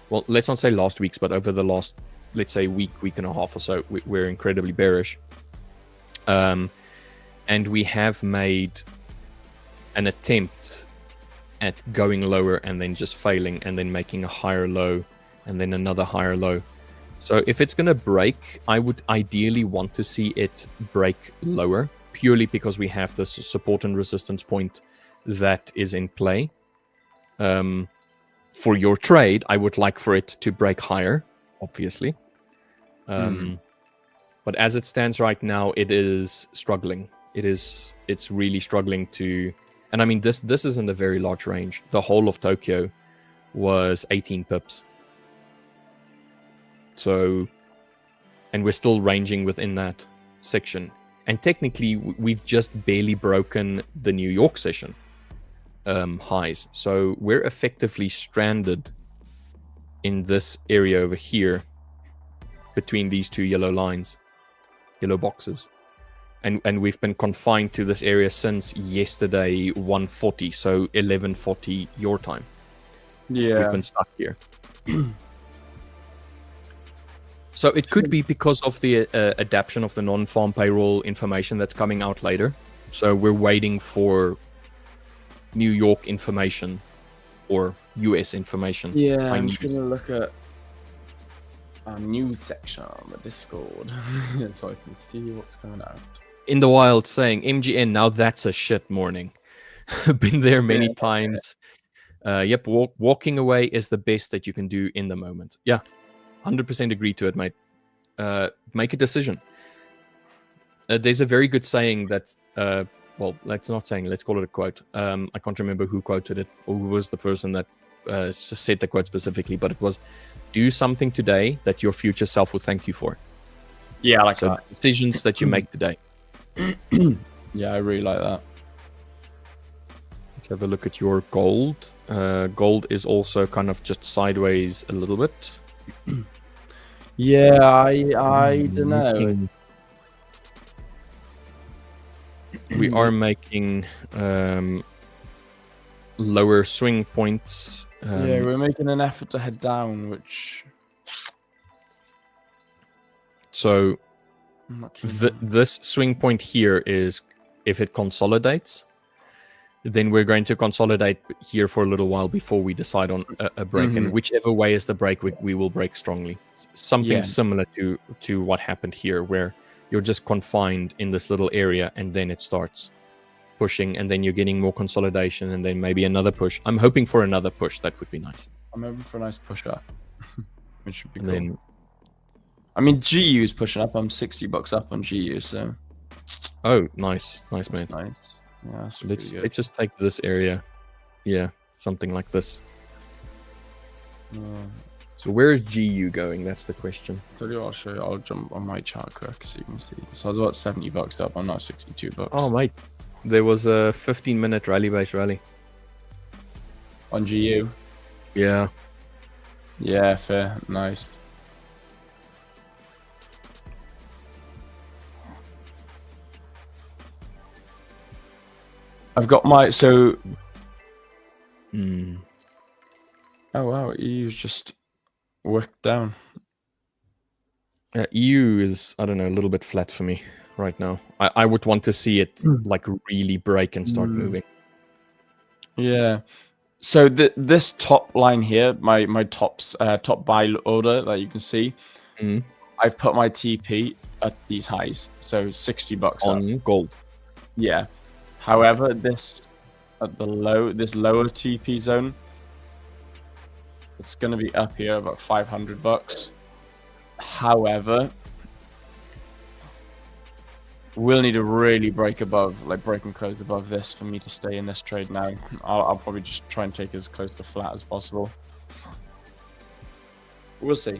Well, let's not say last weeks, but over the last, let's say, week and a half or so, we're incredibly bearish. And we have made an attempt at going lower and then just failing and then making a higher low and then another higher low. So if it's going to break, I would ideally want to see it break lower, purely because we have this support and resistance point that is in play. For your trade, I would like for it to break higher, obviously. But as it stands right now, it is struggling. It's really struggling to... And I mean, this isn't a very large range. The whole of Tokyo was 18 pips. So, and we're still ranging within that section. And technically, we've just barely broken the New York session highs. So we're effectively stranded in this area over here between these two yellow lines, yellow boxes. And we've been confined to this area since yesterday 1:40, so 11:40 your time. Yeah. We've been stuck here. So it could be because of the adaptation of the non-farm payroll information that's coming out later. So we're waiting for New York information or US information. Yeah, I'm just going to look at our news section on the Discord so I can see what's coming out. In the wild saying, MGN, now that's a shit morning. Been there many times. Yep, walking away is the best that you can do in the moment. Yeah, 100% agree to it, mate. Make a decision. There's a very good saying that, well, let's not saying, let's call it a quote. I can't remember who quoted it or who was the person that said the quote specifically, but it was, do something today that your future self will thank you for. Yeah, I like so that. Decisions that you make today. Yeah, I really like that. Let's have a look at your gold. Gold is also kind of just sideways a little bit. Yeah, I don't know. We are making lower swing points. Yeah, we're making an effort to head down, which... So this swing point here is, if it consolidates, then we're going to consolidate here for a little while before we decide on a break. And whichever way is the break, we will break strongly. Something similar to what happened here, where you're just confined in this little area and then it starts pushing and then you're getting more consolidation and then maybe another push. I'm hoping for another push. That would be nice. I'm hoping for a nice push up, which would be and cool. Then, I mean, GU is pushing up. I'm $60 up on GU, so... Oh, nice, mate. Nice. Yeah, let's just take this area. Yeah, something like this. So where is GU going? That's the question. Tell you what, I'll show you. I'll jump on my chart quick so you can see. So I was about $70 up. I'm now $62. Oh, mate. There was a 15-minute rally-based rally. On GU? Yeah. Yeah, fair. Nice. I've got my... So... Mm. Oh, wow. EU's just worked down. EU is, I don't know, a little bit flat for me right now. I would want to see it like really break and start moving. Yeah. So this top line here, my top buy order that you can see, I've put my TP at these highs, so $60 on gold. Yeah. However, this lower TP zone, it's going to be up here about $500. However, we'll need to really break and close above this for me to stay in this trade now. I'll probably just try and take as close to flat as possible. We'll see.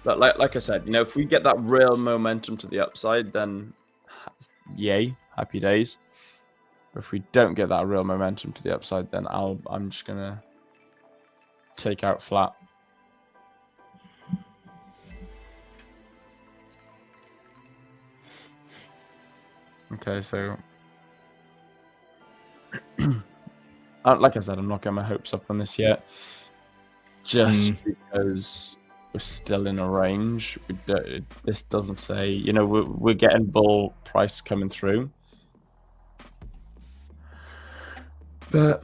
But like I said, if we get that real momentum to the upside, then yay, happy days. But if we don't get that real momentum to the upside, then I'm just gonna take out flat. Okay, so like I said, I'm not getting my hopes up on this yet, just because we're still in a range. This doesn't say, we're getting bull price coming through, but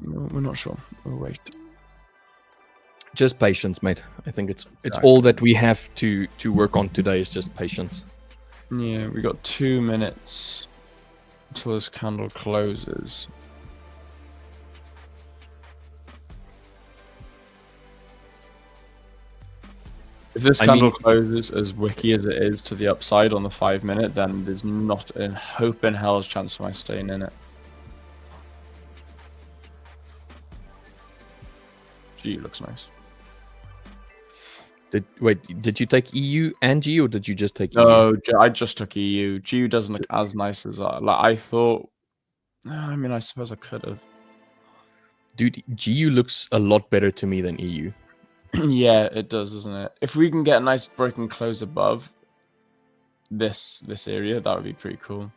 we're not sure. We'll wait. Just patience, mate. I think it's all that we have to work on today is just patience. Yeah, we got 2 minutes until this candle closes. If this candle closes as wiki as it is to the upside on the 5 minute, then there's not a hope in hell's chance of my staying in it. Gee, looks nice. Did you take EU and GU, or did you just take EU? No, I just took EU. GU doesn't look as nice as I thought. I mean, I suppose I could have. Dude, GU looks a lot better to me than EU. Yeah, it does, doesn't it? If we can get a nice break and close above this area, that would be pretty cool.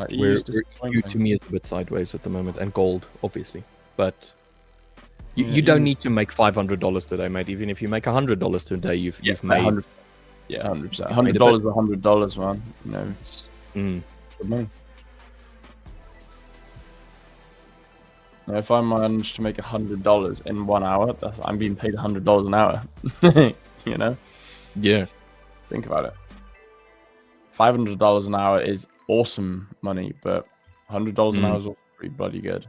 EU to me is a bit sideways at the moment, and gold, obviously, but. You don't need to make $500 today, mate. Even if you make $100 today, you've made 100%. Yeah, 100%. $100 is $100, man. It's good money. Now, if I manage to make $100 in 1 hour, I'm being paid $100 an hour. Yeah. Think about it. $500 an hour is awesome money, but $100 an hour is also pretty bloody good.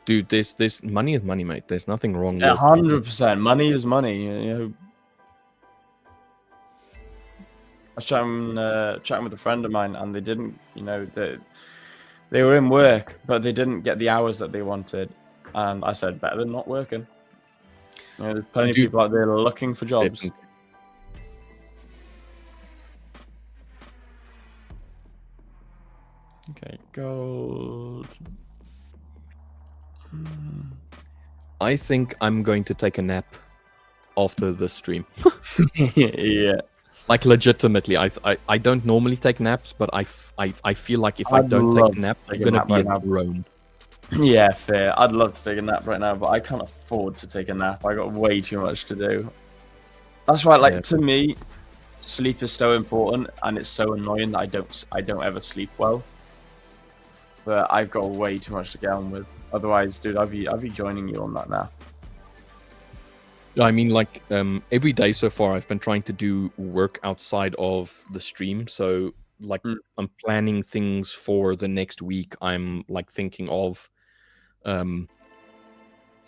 Dude, this money is money, mate. There's nothing wrong with 100%. Money is money. I was chatting with a friend of mine, and they didn't, they were in work, but they didn't get the hours that they wanted. And I said, better than not working. There's plenty of people out there looking for jobs. Definitely. Okay, gold. I think I'm going to take a nap after the stream. Yeah. Like, legitimately, I don't normally take naps, but I feel like if I don't take a nap, I'm going to be a drone. Yeah, fair. I'd love to take a nap right now, but I can't afford to take a nap. I got way too much to do. That's why, to me, sleep is so important, and it's so annoying that I don't ever sleep well. But I've got way too much to get on with. Otherwise, dude, I'd be joining you on that now. I mean, every day so far, I've been trying to do work outside of the stream. So, I'm planning things for the next week. I'm thinking of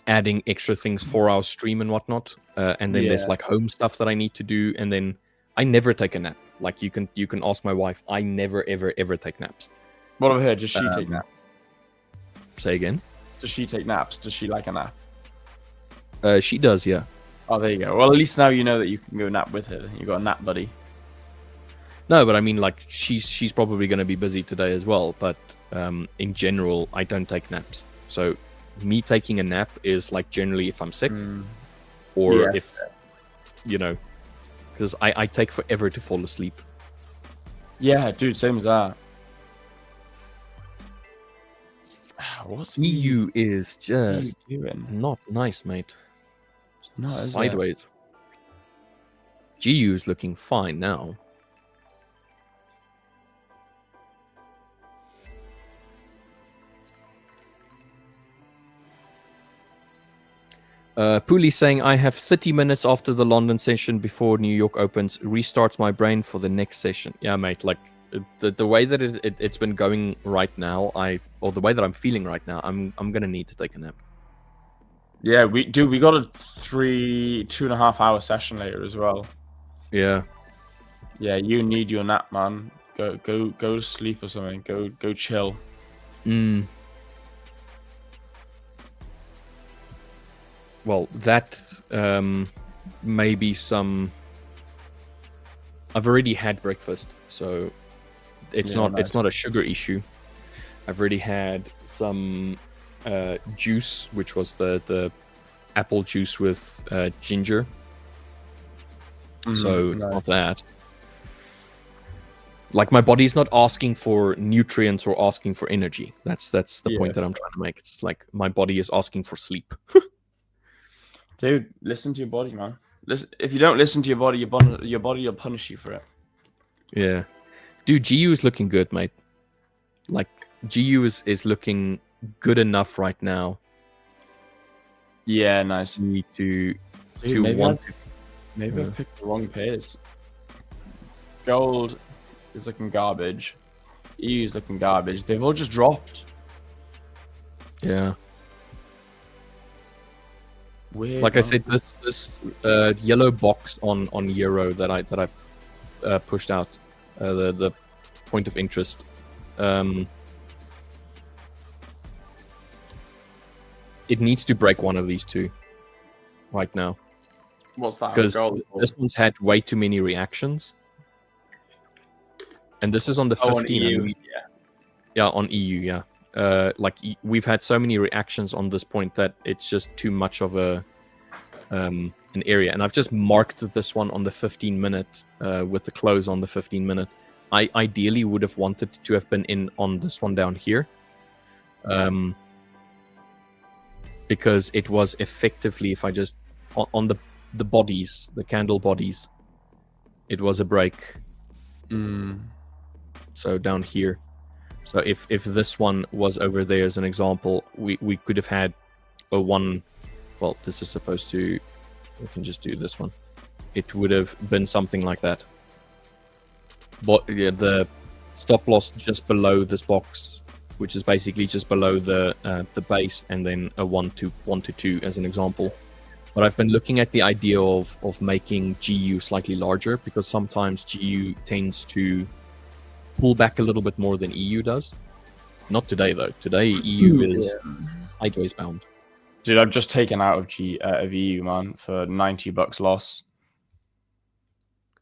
adding extra things for our stream and whatnot. And then there's home stuff that I need to do. And then I never take a nap. You can ask my wife. I never ever take naps. What have I heard? Does she take naps? Say again? Does she take naps? Does she like a nap? She does, yeah. Oh, there you go. Well, at least now you know that you can go nap with her. You got a nap buddy. No, but I mean, like, she's probably going to be busy today as well. But in general, I don't take naps. So me taking a nap is like generally if I'm sick, or Yeah. if because I take forever to fall asleep. Yeah, dude, same as that. What's EU is just doing? not nice, mate. No, is it? Sideways. GU is looking fine now. Pooley saying, I have 30 minutes after the London session before New York opens. Restarts my brain for the next session. Yeah, mate. Like the way that it's been going right now, or the way that I'm feeling right now, I'm gonna need to take a nap. Yeah, we got a 2.5 hour session later as well. Yeah. Yeah, you need your nap, man. Go to sleep or something. Go chill. Well, that maybe some. I've already had breakfast, so it's not nice. It's not a sugar issue. I've already had some juice, which was the apple juice with ginger. So nice. not that. Like, my body's not asking for nutrients or asking for energy. That's the point that I'm trying to make. It's like my body is asking for sleep. Dude, listen to your body, man. If you don't listen to your body will punish you for it. Yeah. Dude, GU is looking good, mate. Like, GU is looking good enough right now. Yeah, nice. Maybe I've picked the wrong pairs. Gold is looking garbage. EU's looking garbage. They've all just dropped. Yeah. Weird, like I said, this yellow box on Euro that I pushed out, the point of interest. It needs to break one of these two right now. What's that? Because this one's had way too many reactions. And this is on the 15. On EU, yeah, on EU, yeah. Like, we've had so many reactions on this point that it's just too much of an area. And I've just marked this one on the 15-minute with the close on the 15-minute. I ideally would have wanted to have been in on this one down here. Because it was effectively, if I just on the bodies, the candle bodies, it was a break. So down here. So if this one was over there as an example, we could have had a one. Well, this is supposed to. We can just do this one. It would have been something like that. But yeah, the stop loss just below this box, which is basically just below the base, and then a 1 to 2 as an example. But I've been looking at the idea of making GU slightly larger, because sometimes GU tends to pull back a little bit more than EU does. Not today, though. Today EU is sideways bound. Dude, I've just taken out of EU, man, for $90 loss.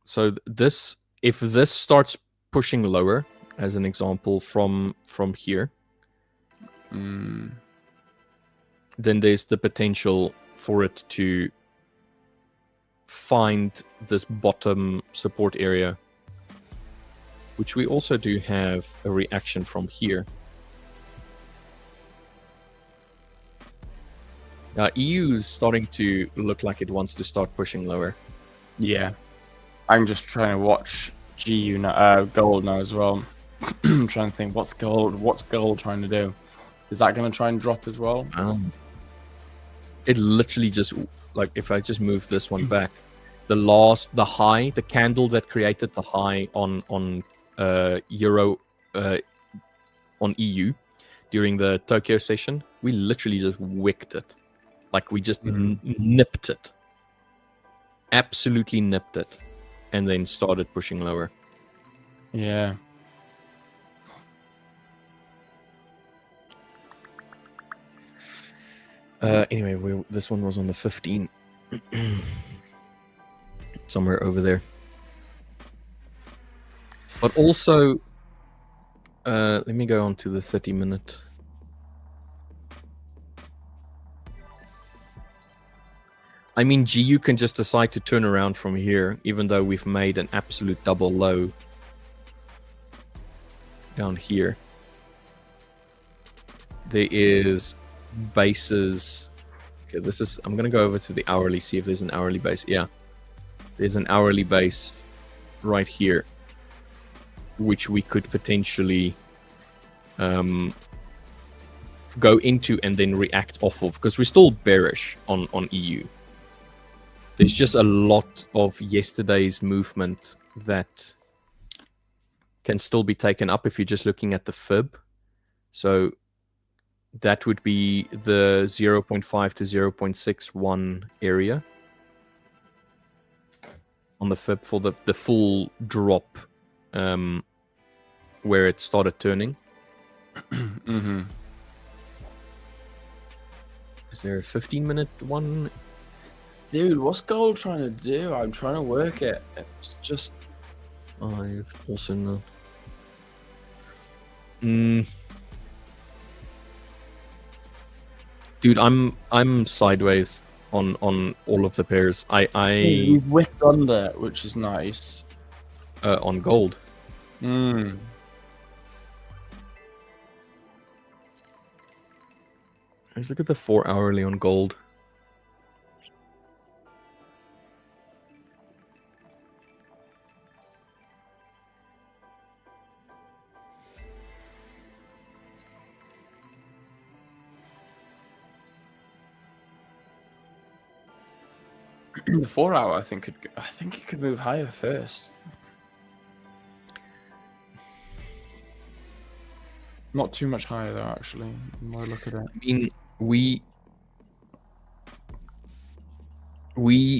So if this starts pushing lower, as an example, from here, then there's the potential for it to find this bottom support area, which we also do have a reaction from here. EU is starting to look like it wants to start pushing lower. Yeah. I'm just trying to watch GU now, gold now as well. I'm trying to think, what's gold trying to do? Is that going to try and drop as well? It literally just, like, if I just move this one back, the high, the candle that created the high on Euro, on EU during the Tokyo session, we literally just wicked it. Like, we just nipped it. Absolutely nipped it. And then started pushing lower. Yeah. Anyway, this one was on the 15. Somewhere over there. But also, let me go on to the 30-minute. I mean, GU can just decide to turn around from here, even though we've made an absolute double low down here. There is bases. Okay, this is. I'm gonna go over to the hourly, see if there's an hourly base. Yeah, there's an hourly base right here, which we could potentially go into and then react off of, because we're still bearish on EU. There's just a lot of yesterday's movement that can still be taken up if you're just looking at the fib. So that would be the 0.5 to 0.61 area on the fib for the full drop where it started turning. Mm-hmm. Is there a 15-minute one? Dude, what's gold trying to do? I'm trying to work it. It's just... I've also not. Dude, I'm sideways on all of the pairs. We've wicked under, which is nice. On gold. Mm. Let's look at the 4 hourly on gold. The 4 hour, I think it could move higher first. Not too much higher though, actually. The more I look at it. I mean, we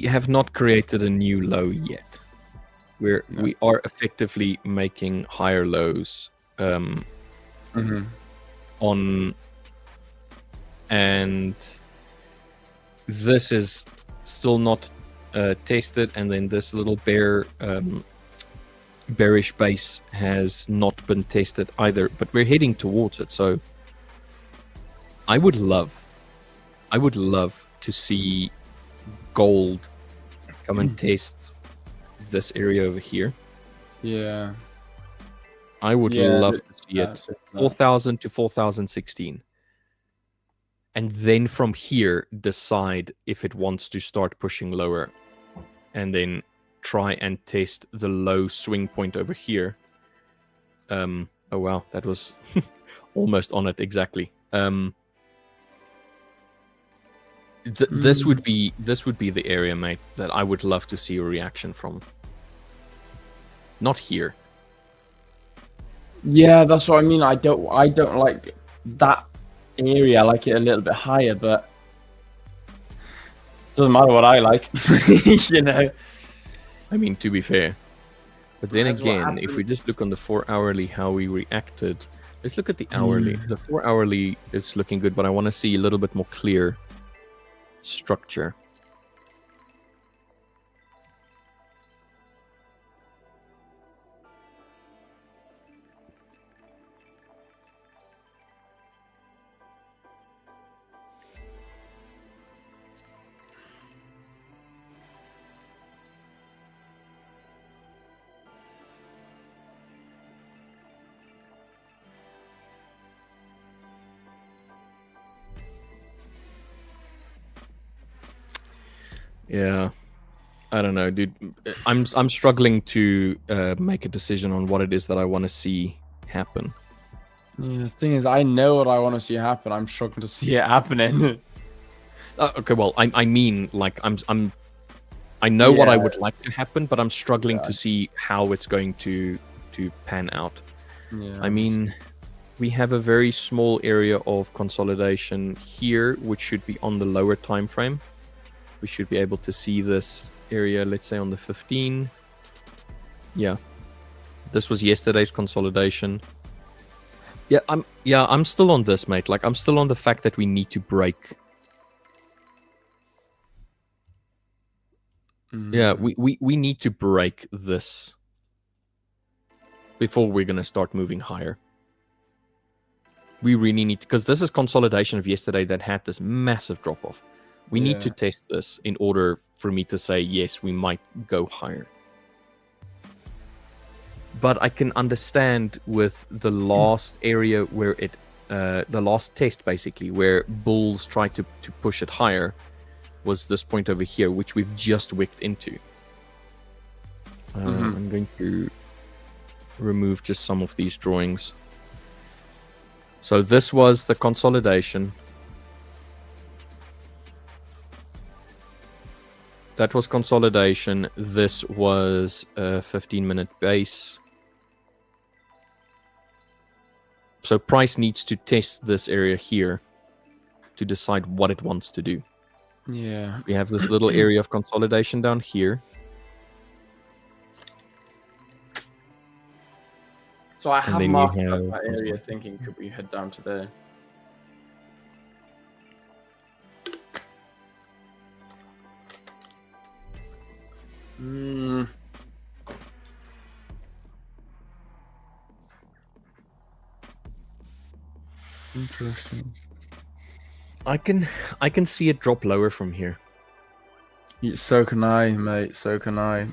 have not created a new low yet. We are effectively making higher lows on, and this is still not tested, and then this little bearish base has not been tested either, but we're heading towards it. So I would love to see gold come and test this area over here. Yeah, I would love to see it 4,000 to 4,016, and then from here decide if it wants to start pushing lower, and then try and test the low swing point over here. Oh wow, that was almost on it exactly. This would be the area, mate, that I would love to see a reaction from. Not here. Yeah, that's what I mean. I don't like that area. I like it a little bit higher, but doesn't matter what I like. You know. I mean, to be fair. But then again, if we just look on the 4 hourly, how we reacted. Let's look at the hourly. The 4 hourly is looking good, but I want to see a little bit more clear structure. Yeah, I don't know, dude. I'm struggling to make a decision on what it is that I want to see happen. Yeah, the thing is, I know what I want to see happen. I'm struggling to see it happening. Okay, well, I mean, like, I know what I would like to happen, but I'm struggling to see how it's going to pan out. Yeah, I mean, we have a very small area of consolidation here, which should be on the lower time frame. We should be able to see this area, let's say on the 15. Yeah. This was yesterday's consolidation. Yeah, I'm still on this, mate. Like, I'm still on the fact that we need to break Yeah, we need to break this before we're gonna start moving higher. We really need, because this is consolidation of yesterday that had this massive drop off. We need to test this in order for me to say yes, we might go higher. But I can understand with the last area where it, the last test basically, where bulls tried to push it higher, was this point over here, which we've just wicked into. I'm going to remove just some of these drawings. So this was the consolidation. That was consolidation. This was a 15-minute base. So price needs to test this area here to decide what it wants to do. Yeah. We have this little area of consolidation down here. So I have marked up that area thinking, could we head down to there? Interesting. I can see it drop lower from here. So can I, mate. So can I.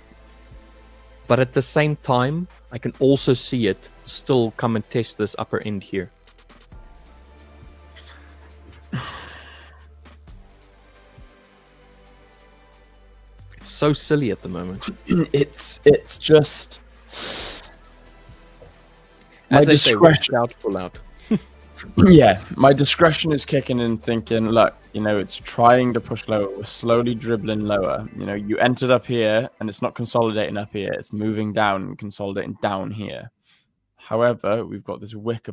But at the same time, I can also see it still come and test this upper end here. It's so silly at the moment. It's just my discretion. Pull out. Yeah, my discretion is kicking in, thinking, look, you know, it's trying to push lower. We're slowly dribbling lower. You know, you entered up here, and it's not consolidating up here. It's moving down and consolidating down here. However, we've got this wick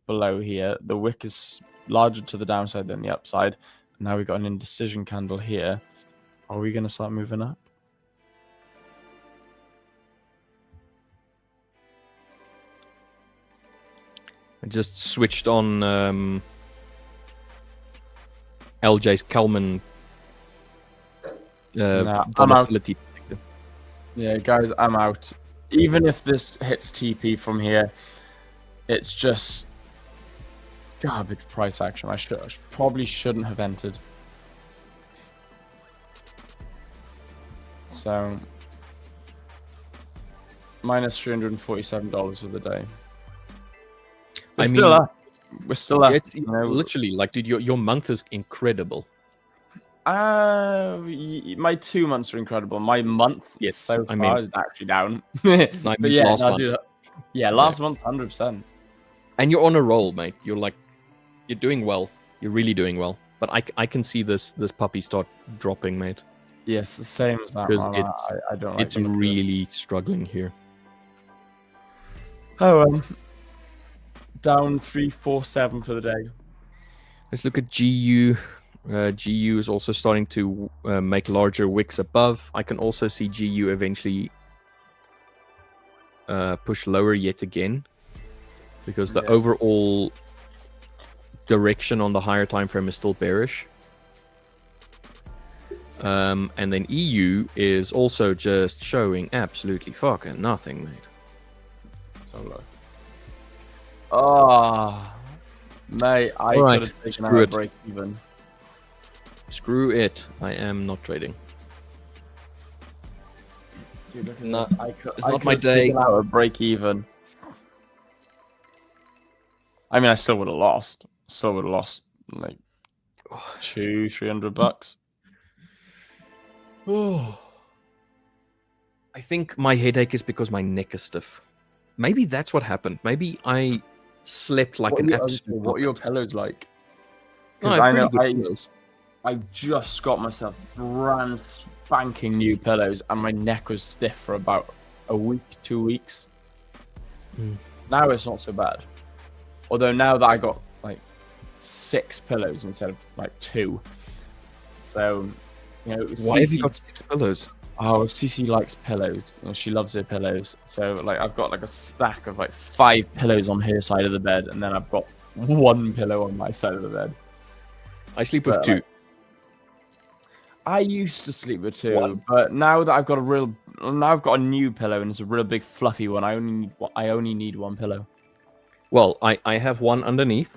below here. The wick is larger to the downside than the upside. Now we've got an indecision candle here. Are we going to start moving up? I just switched on LJ's Kalman volatility. Yeah, guys, I'm out. Even if this hits TP from here, it's just garbage price action. I probably shouldn't have entered. So, minus $347 for the day. We're still up. We're still up. You know, literally, like, dude, your month is incredible. My 2 months are incredible. My month, yes, so far is actually down. But yeah, last month. Last month, 100%. And you're on a roll, mate. You're doing well. You're really doing well. But I can see this puppy start dropping, mate. Yes, the same as that. Because I don't like it's really struggling here. Oh, down 347 for the day. Let's look at GU. GU is also starting to make larger wicks above. I can also see GU eventually push lower yet again, because the overall direction on the higher time frame is still bearish. And then EU is also just showing absolutely fucking nothing, mate. So low. Oh, mate, I could have taken out a break even. Screw it. I am not trading. Dude, it's not my day. Taken out a break even. I mean, I still would have lost. Like $200-300. Oh, I think my headache is because my neck is stiff. Maybe that's what happened. Maybe I slept like an absolute. What are your pillows like? Because I know I just got myself brand spanking new pillows, and my neck was stiff for about a week, 2 weeks. Now it's not so bad. Although now that I got like 6 pillows instead of like 2, so you know. Why have you got 6 pillows? Oh, Cece likes pillows. You know, she loves her pillows. So like I've got like a stack of like 5 pillows on her side of the bed, and then I've got 1 pillow on my side of the bed. I sleep with 2. I used to sleep with two, One? but now that I've got a new pillow and it's a real big fluffy one. I only need one pillow. Well, I have one underneath,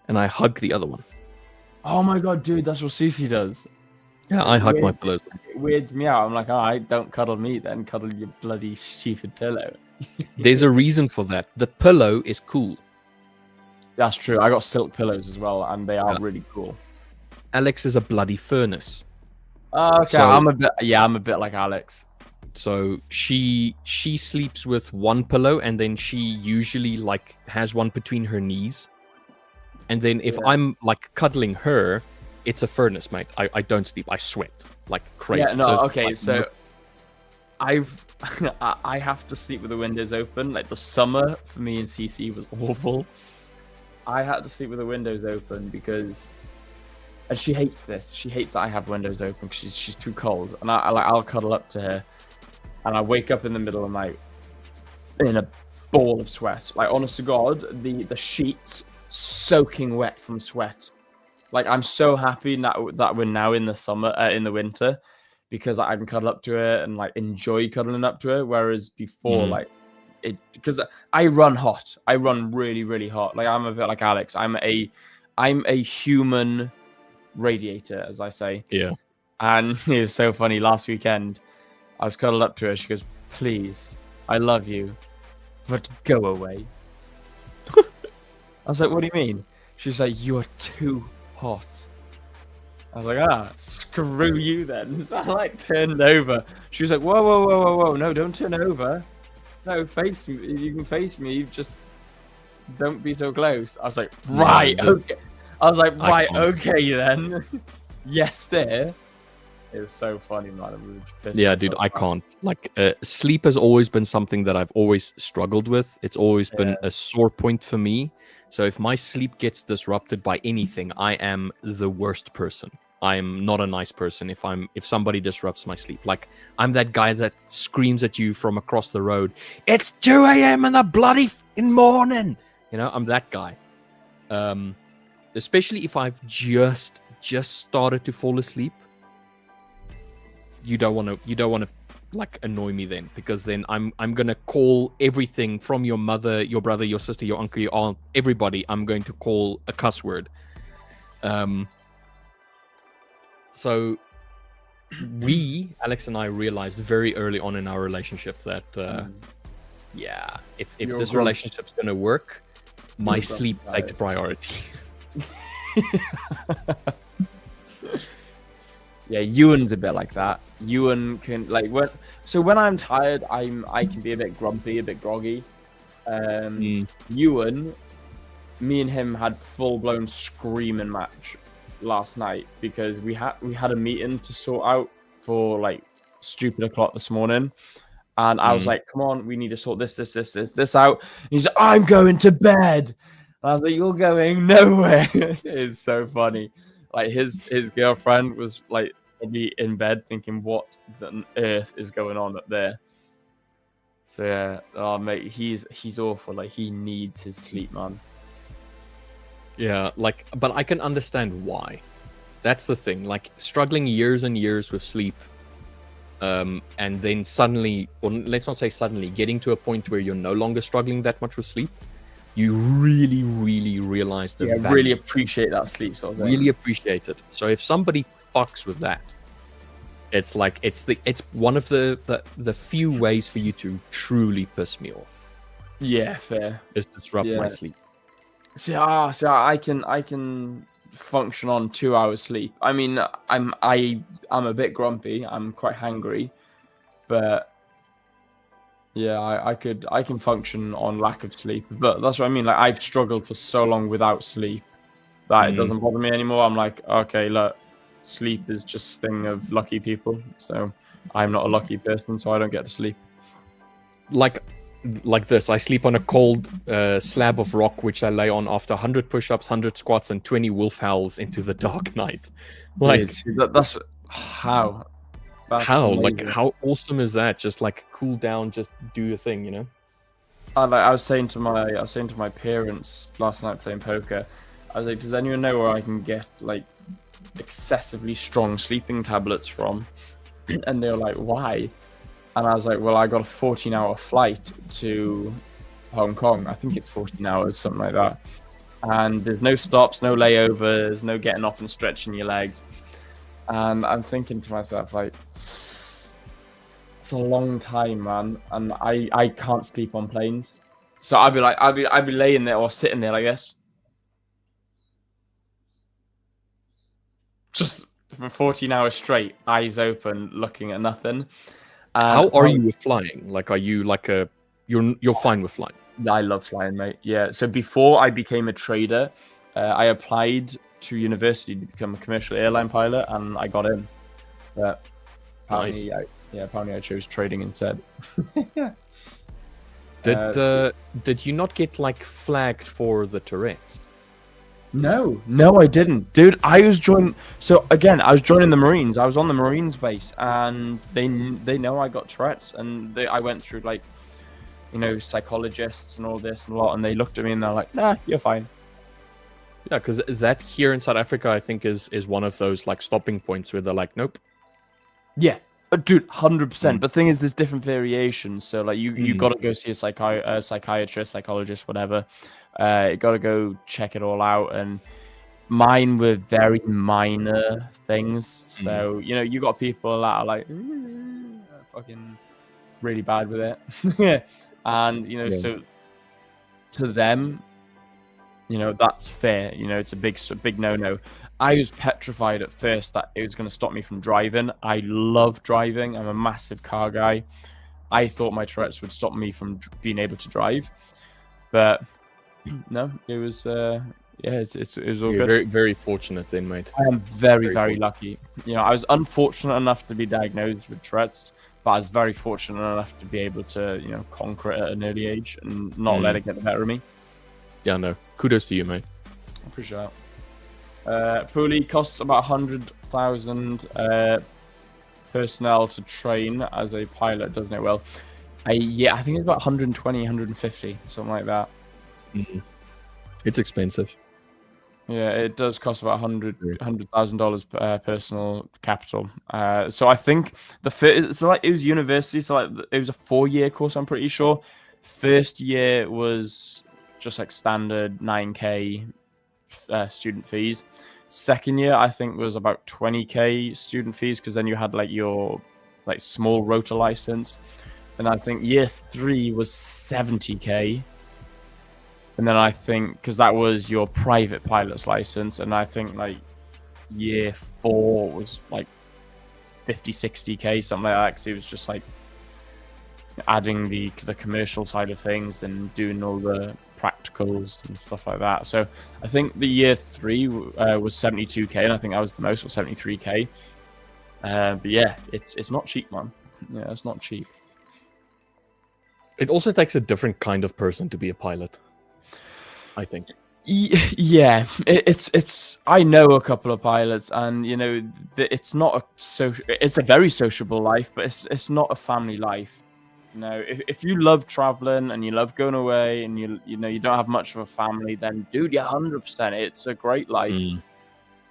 and I hug the other one. Oh my god, dude, that's what Cece does. Yeah, I hug my pillows. It weirds me out. I'm like, all right, don't cuddle me then. Cuddle your bloody stupid pillow. There's a reason for that. The pillow is cool. That's true. I got silk pillows as well, and they are really cool. Alex is a bloody furnace. Okay, So- I'm a bit like Alex. So she sleeps with one pillow, and then she usually like has one between her knees. And then if I'm like cuddling her, it's a furnace, mate. I don't sleep. I sweat like crazy. Yeah, no, So it's okay, like, so I have to sleep with the windows open. Like the summer for me and CC was awful. I had to sleep with the windows open because, and she hates this. She hates that I have windows open because she's too cold. And I'll cuddle up to her, and I wake up in the middle of the night in a ball of sweat. Like honest to God, the sheets soaking wet from sweat. Like I'm so happy that we're now in the summer, in the winter, because I can cuddle up to her and like enjoy cuddling up to her. Whereas before, because I run hot, I run really, really hot. Like I'm a bit like Alex. I'm a human radiator, as I say. Yeah. And it was so funny. Last weekend, I was cuddled up to her. She goes, "Please, I love you, but go away." I was like, "What do you mean?" She's like, "You are too hot." I was like, screw you then. So I like turned over. She was like, whoa, whoa, whoa, whoa, whoa. No, don't turn over. No, face me. You can face me. Just don't be so close. I was like, right, okay. I was like, right, okay then. Yes, there. It was so funny, man. Yeah, dude, I can't. Like, sleep has always been something that I've always struggled with. It's always been a sore point for me. So if my sleep gets disrupted by anything, I am the worst person. I am not a nice person if somebody disrupts my sleep. Like, I'm that guy that screams at you from across the road, "It's 2 a.m. in the bloody morning!" You know, I'm that guy. Especially if I've just started to fall asleep. You don't want to like annoy me then, because then I'm gonna call everything from your mother, your brother, your sister, your uncle, your aunt, everybody. I'm going to call a cuss word. So Alex and I realized very early on in our relationship that if this relationship's gonna work, my sleep takes priority. Yeah, Ewan's a bit like that. Ewan can when I'm tired, I can be a bit grumpy, a bit groggy. Ewan, me and him had full-blown screaming match last night because we had a meeting to sort out for like stupid o'clock this morning, and I was like, "Come on, we need to sort this out." And he's like, "I'm going to bed." And I was like, "You're going nowhere." It's so funny. Like his girlfriend was like probably in bed thinking, "What on earth is going on up there?" So yeah, oh mate, he's awful. Like he needs his sleep, man. Yeah, like, but I can understand why. That's the thing. Like struggling years and years with sleep, and then suddenly, or let's not say suddenly, getting to a point where you're no longer struggling that much with sleep. You really, really realize the value. Really appreciate that sleep sort of thing. Really appreciate it. So if somebody fucks with that, it's like it's one of the few ways for you to truly piss me off. Yeah, fair. Is disrupt my sleep. So I can function on 2 hours sleep. I mean, I'm a bit grumpy. I'm quite hangry, but. Yeah, I can function on lack of sleep, but that's what I mean. Like I've struggled for so long without sleep that it doesn't bother me anymore. I'm like, okay, look, sleep is just a thing of lucky people. So I'm not a lucky person, so I don't get to sleep. Like this, I sleep on a cold slab of rock, which I lay on after 100 push-ups, 100 squats, and 20 wolf howls into the dark night. Like that's how. How amazing. Like how awesome is that? Just like cool down, just do your thing, you know. I was saying to my parents last night playing poker. I was like, does anyone know where I can get like excessively strong sleeping tablets from. And they were like, why? And I was like, well, I got a 14-hour flight to Hong Kong. I think it's 14 hours, something like that. And there's no stops, no layovers, no getting off and stretching your legs. And I'm thinking to myself, like, it's a long time, man. And I can't sleep on planes. So I'd be laying there or sitting there, I guess, just for 14 hours straight, eyes open, looking at nothing. How are you with flying? Like, are you like you're fine with flying? I love flying, mate. Yeah. So before I became a trader, I applied to university to become a commercial airline pilot, and I got in. But apparently, apparently I chose trading instead. Did you not get like flagged for the Tourette's? No, I didn't, dude. I was joining the Marines. I was on the Marines base, and they know I got Tourette's, and I went through like, psychologists and all this and a lot, and they looked at me and they're like, "Nah, you're fine." Yeah, because that here in South Africa, I think is one of those like stopping points where they're like, "Nope." Yeah, dude, 100%. But the thing is, there's different variations. So like, you got to go see a psychiatrist, psychologist, whatever. You got to go check it all out, and mine were very minor things. So you got people that are like fucking really bad with it, and so to them, that's fair. It's a big no. I was petrified at first that it was going to stop me from driving. I love driving. I'm a massive car guy. I thought my Tourette's would stop me from being able to drive, but no, it was it was all good. Very, very fortunate then, mate. I am very lucky. I was unfortunate enough to be diagnosed with Tourette's, but I was very fortunate enough to be able to conquer it at an early age and not let it get the better of me. Yeah, no. Kudos to you, mate. I appreciate that. Pulley costs about 100,000 personnel to train as a pilot, doesn't it? Well, I think it's about 120, 150, something like that. It's expensive. Yeah, it does cost about $100,000 personal capital. So I think it was university, so like it was a 4-year course. I'm pretty sure. First year was just like standard 9K student fees. Second year, I think, was about 20K student fees, because then you had like your like small rotor license. And I think year 3 was 70K. And then I think, because that was your private pilot's license, and I think like year 4 was like 50, 60K, something like that, because it was just like adding the commercial side of things and doing all the practicals and stuff like that. So I think the year 3 was 72K, and I think that was the most, was 73K. But yeah, it's not cheap, man. Yeah, it's not cheap. It also takes a different kind of person to be a pilot, I think. Yeah, it's. I know a couple of pilots, and it's not it's a very sociable life, but it's not a family life. If you love traveling and you love going away, and you don't have much of a family, then dude, you're 100%. It's a great life,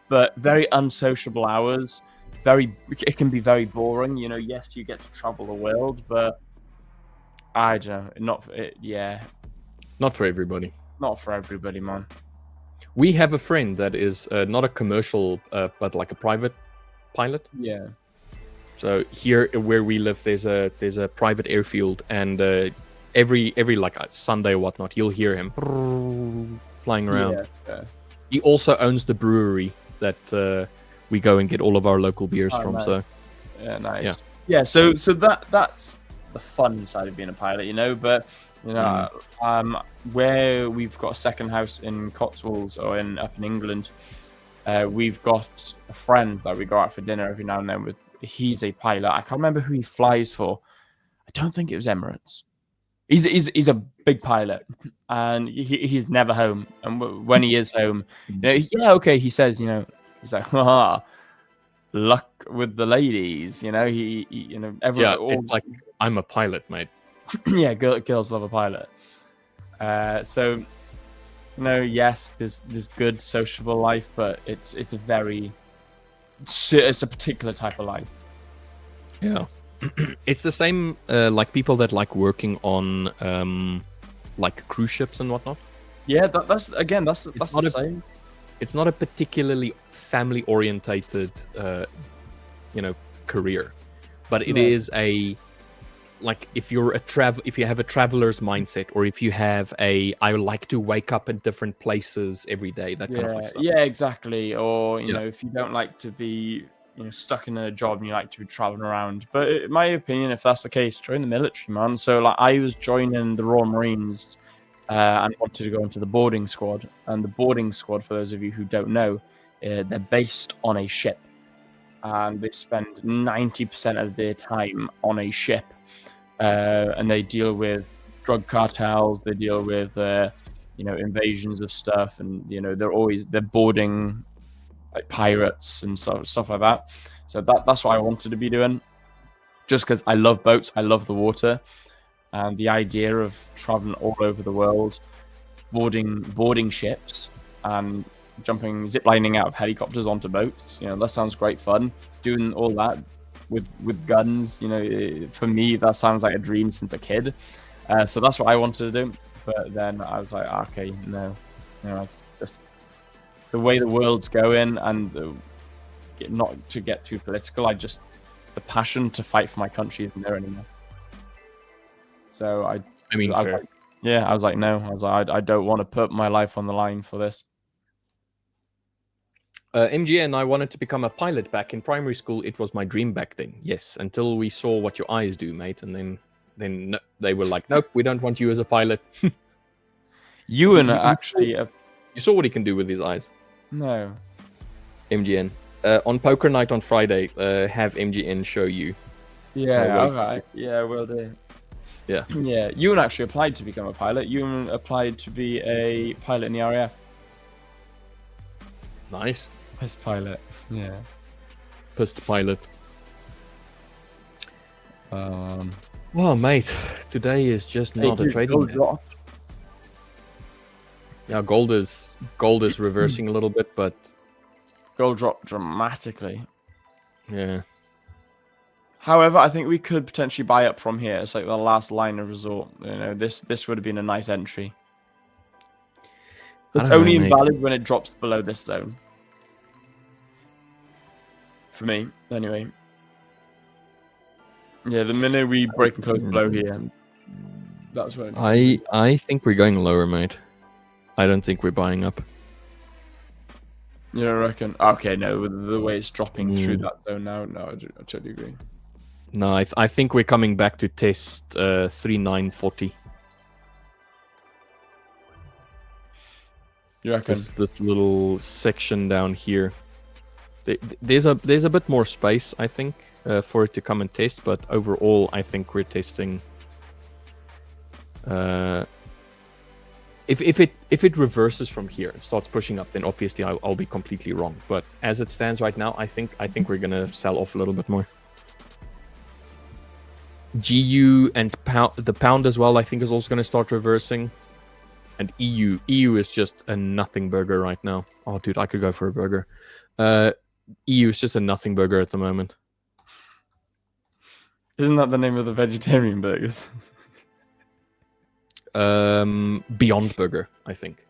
but very unsociable hours. It can be very boring. Yes, you get to travel the world, but I don't know. Not for everybody. Not for everybody, man. We have a friend that is not a commercial, but like a private pilot. Yeah. So here where we live, there's a private airfield, and every like Sunday or whatnot, you'll hear him flying around. Yeah. He also owns the brewery that we go and get all of our local beers from. Nice. So yeah, nice. Yeah. So that's the fun side of being a pilot, but. Where we've got a second house in Cotswolds or up in England, we've got a friend that we go out for dinner every now and then with. He's a pilot. I can't remember who he flies for. I don't think it was Emirates. He's a big pilot, and he's never home. And when he is home, he says, he's like, luck with the ladies. Everyone. It's like, I'm a pilot, mate. Yeah, girls love a pilot. So, yes, there's good sociable life, but it's a very it's a particular type of life. Yeah. It's the same like people that like working on like cruise ships and whatnot. Yeah, that's the not a- same. It's not a particularly family orientated career, but it No. is a like if you have a traveler's mindset, or if you have I like to wake up in different places every day, that kind of like stuff. Yeah, exactly. Or Yeah. if you don't like to be stuck in a job and you like to be traveling around. But in my opinion, if that's the case, join the military, man. So like I was joining the Royal Marines and wanted to go into the boarding squad. And the boarding squad, for those of you who don't know, they're based on a ship, and they spend 90% of their time on a ship, and they deal with drug cartels. They deal with invasions of stuff, and they're boarding like pirates and stuff like that. So that's what I wanted to be doing, just because I love boats, I love the water, and the idea of traveling all over the world, boarding ships and ziplining out of helicopters onto boats. That sounds great fun. Doing all that with guns, for me that sounds like a dream since a kid. So that's what I wanted to do. But then I was like, okay, no, it's just the way the world's going, and not to get too political. The passion to fight for my country isn't there anymore. So I Fair. I was like, no, I don't want to put my life on the line for this. MGN, I wanted to become a pilot back in primary school. It was my dream back then. Yes, until we saw what your eyes do, mate, and then they were like, nope, we don't want you as a pilot. Ewan actually, you saw what he can do with his eyes. No. MGN. On poker night on Friday, have MGN show you. Yeah, okay. Yeah, will do. Yeah. Yeah, Ewan actually applied to become a pilot. Ewan applied to be a pilot in the RAF. Nice. Pissed pilot. Yeah. Pissed pilot. Well, mate, today is just not a trading day. Yeah, gold is reversing a little bit, but gold dropped dramatically. Yeah. However, I think we could potentially buy up from here. It's like the last line of resort. This would have been a nice entry. It's only invalid when it drops below this zone. For me, anyway. Yeah, the minute we break and close below here, that's when. I think we're going lower, mate. I don't think we're buying up. You don't reckon? Okay, no, the way it's dropping through that zone now, no, I totally agree. No, I think we're coming back to test 3940. You reckon? This little section down here. There's a bit more space, I think, for it to come and test, but overall, I think we're testing. If it reverses from here and starts pushing up, then obviously I'll be completely wrong. But as it stands right now, I think we're gonna sell off a little bit more. GU and the pound as well, I think, is also gonna start reversing. And EU is just a nothing burger right now. Oh, dude, I could go for a burger. EU is just a nothing burger at the moment. Isn't that the name of the vegetarian burgers? Beyond Burger, I think.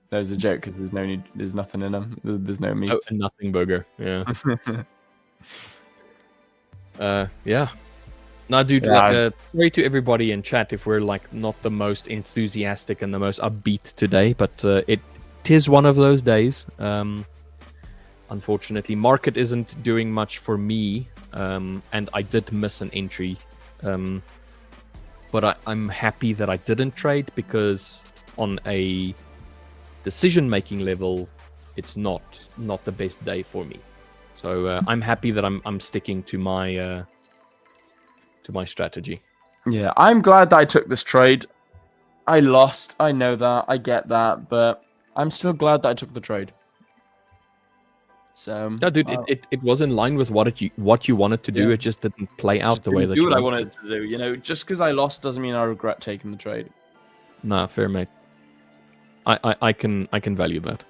There's a joke because there's nothing in them. There's no meat. Oh, a nothing burger. Yeah. Yeah. Now, dude, sorry to everybody in chat if we're like not the most enthusiastic and the most upbeat today, but it is one of those days. Unfortunately, market isn't doing much for me, and I did miss an entry. But I'm happy that I didn't trade, because on a decision-making level, it's not the best day for me. So I'm happy that I'm sticking to my strategy. Yeah, I'm glad that I took this trade. I lost, I know that, I get that, but I'm still glad that I took the trade. So yeah, dude, it was in line with what you wanted to do. It just didn't play out the way that you do what I wanted to do. Just because I lost doesn't mean I regret taking the trade. Nah, fair, mate. I can value that.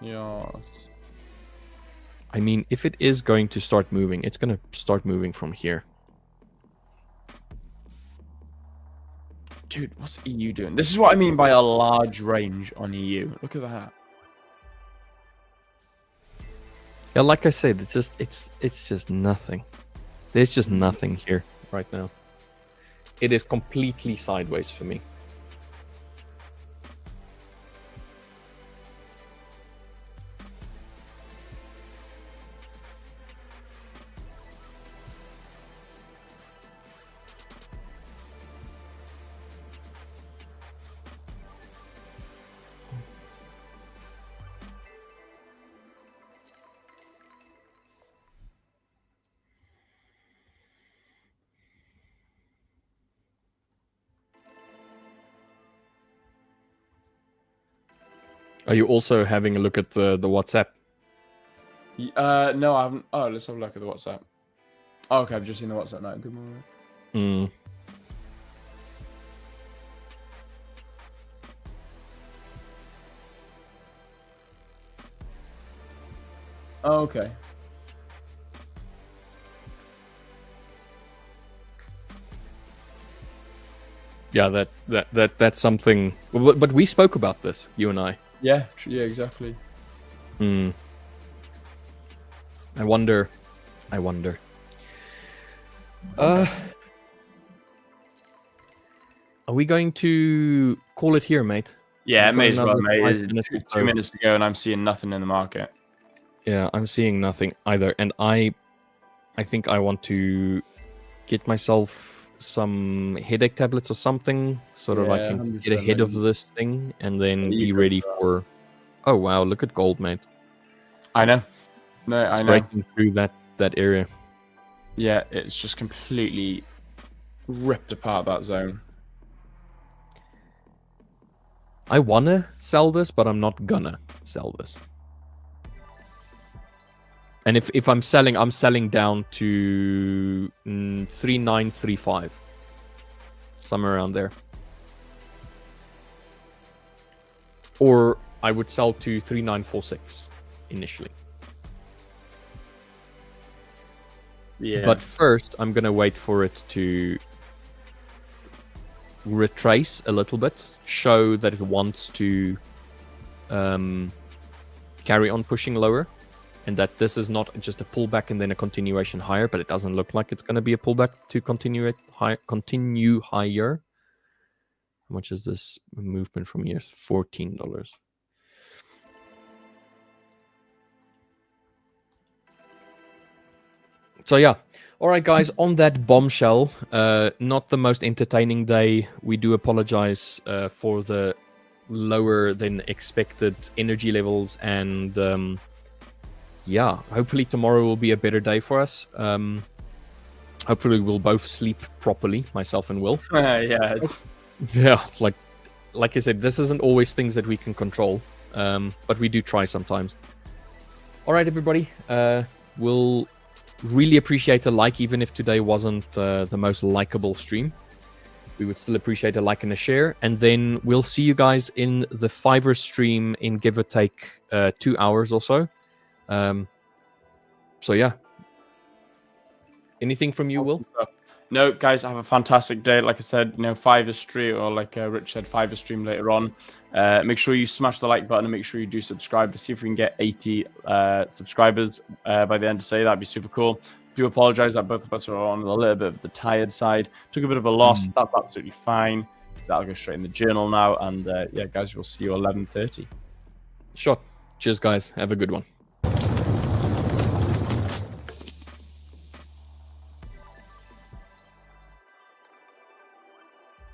Yes. I mean, if it is going to start moving, it's going to start moving from here. Dude, what's EU doing? This is what I mean by a large range on EU. Look at that. Yeah, like I said, it's just nothing. There's just nothing here right now. It is completely sideways for me. Are you also having a look at the WhatsApp? No, I haven't. Oh, let's have a look at the WhatsApp. Oh, okay, I've just seen the WhatsApp now. Good morning. Hmm. Oh, okay. Yeah, that's something. But we spoke about this, you and I. Yeah, exactly. Hmm. I wonder. Are we going to call it here, mate? Yeah, it We've got may as well, another mate. 5 It's minutes or 2 so. minutes to go, and I'm seeing nothing in the market. Yeah, I'm seeing nothing either, and I think I want to get myself some headache tablets or something, so that I Yeah, can 100%, get ahead of mate. this thing and then Yeah, you be go ready for that. for. Oh wow, look at gold, mate! I know. No, It's I know. breaking through that area. Yeah, it's just completely ripped apart that zone. I wanna sell this, but I'm not gonna sell this. And if I'm selling down to 3935, somewhere around there. Or I would sell to 3946 initially. Yeah. But first, I'm gonna wait for it to retrace a little bit, show that it wants to carry on pushing lower, and that this is not just a pullback and then a continuation higher, but it doesn't look like it's going to be a pullback to continue higher. How much is this movement from here? $14. So yeah, all right, guys. On that bombshell, not the most entertaining day. We do apologize for the lower than expected energy levels, and yeah, hopefully tomorrow will be a better day for us. Hopefully we'll both sleep properly, myself and Will. Yeah. Yeah, like I said, this isn't always things that we can control, but we do try sometimes. All right, everybody. We'll really appreciate a like, even if today wasn't the most likable stream. We would still appreciate a like and a share. And then we'll see you guys in the Fiverr stream in give or take 2 hours or so. So yeah. Anything from you, Will? No, guys, have a fantastic day. Like I said, Fiverr stream, or like Rich said, Fiverr stream later on. Make sure you smash the like button and make sure you do subscribe to see if we can get 80 subscribers by the end of today. That'd be super cool. Do apologize that both of us are on a little bit of the tired side. Took a bit of a loss. That's absolutely fine. That'll go straight in the journal now. And yeah, guys, we'll see you 11:30. Sure. Cheers, guys. Have a good one.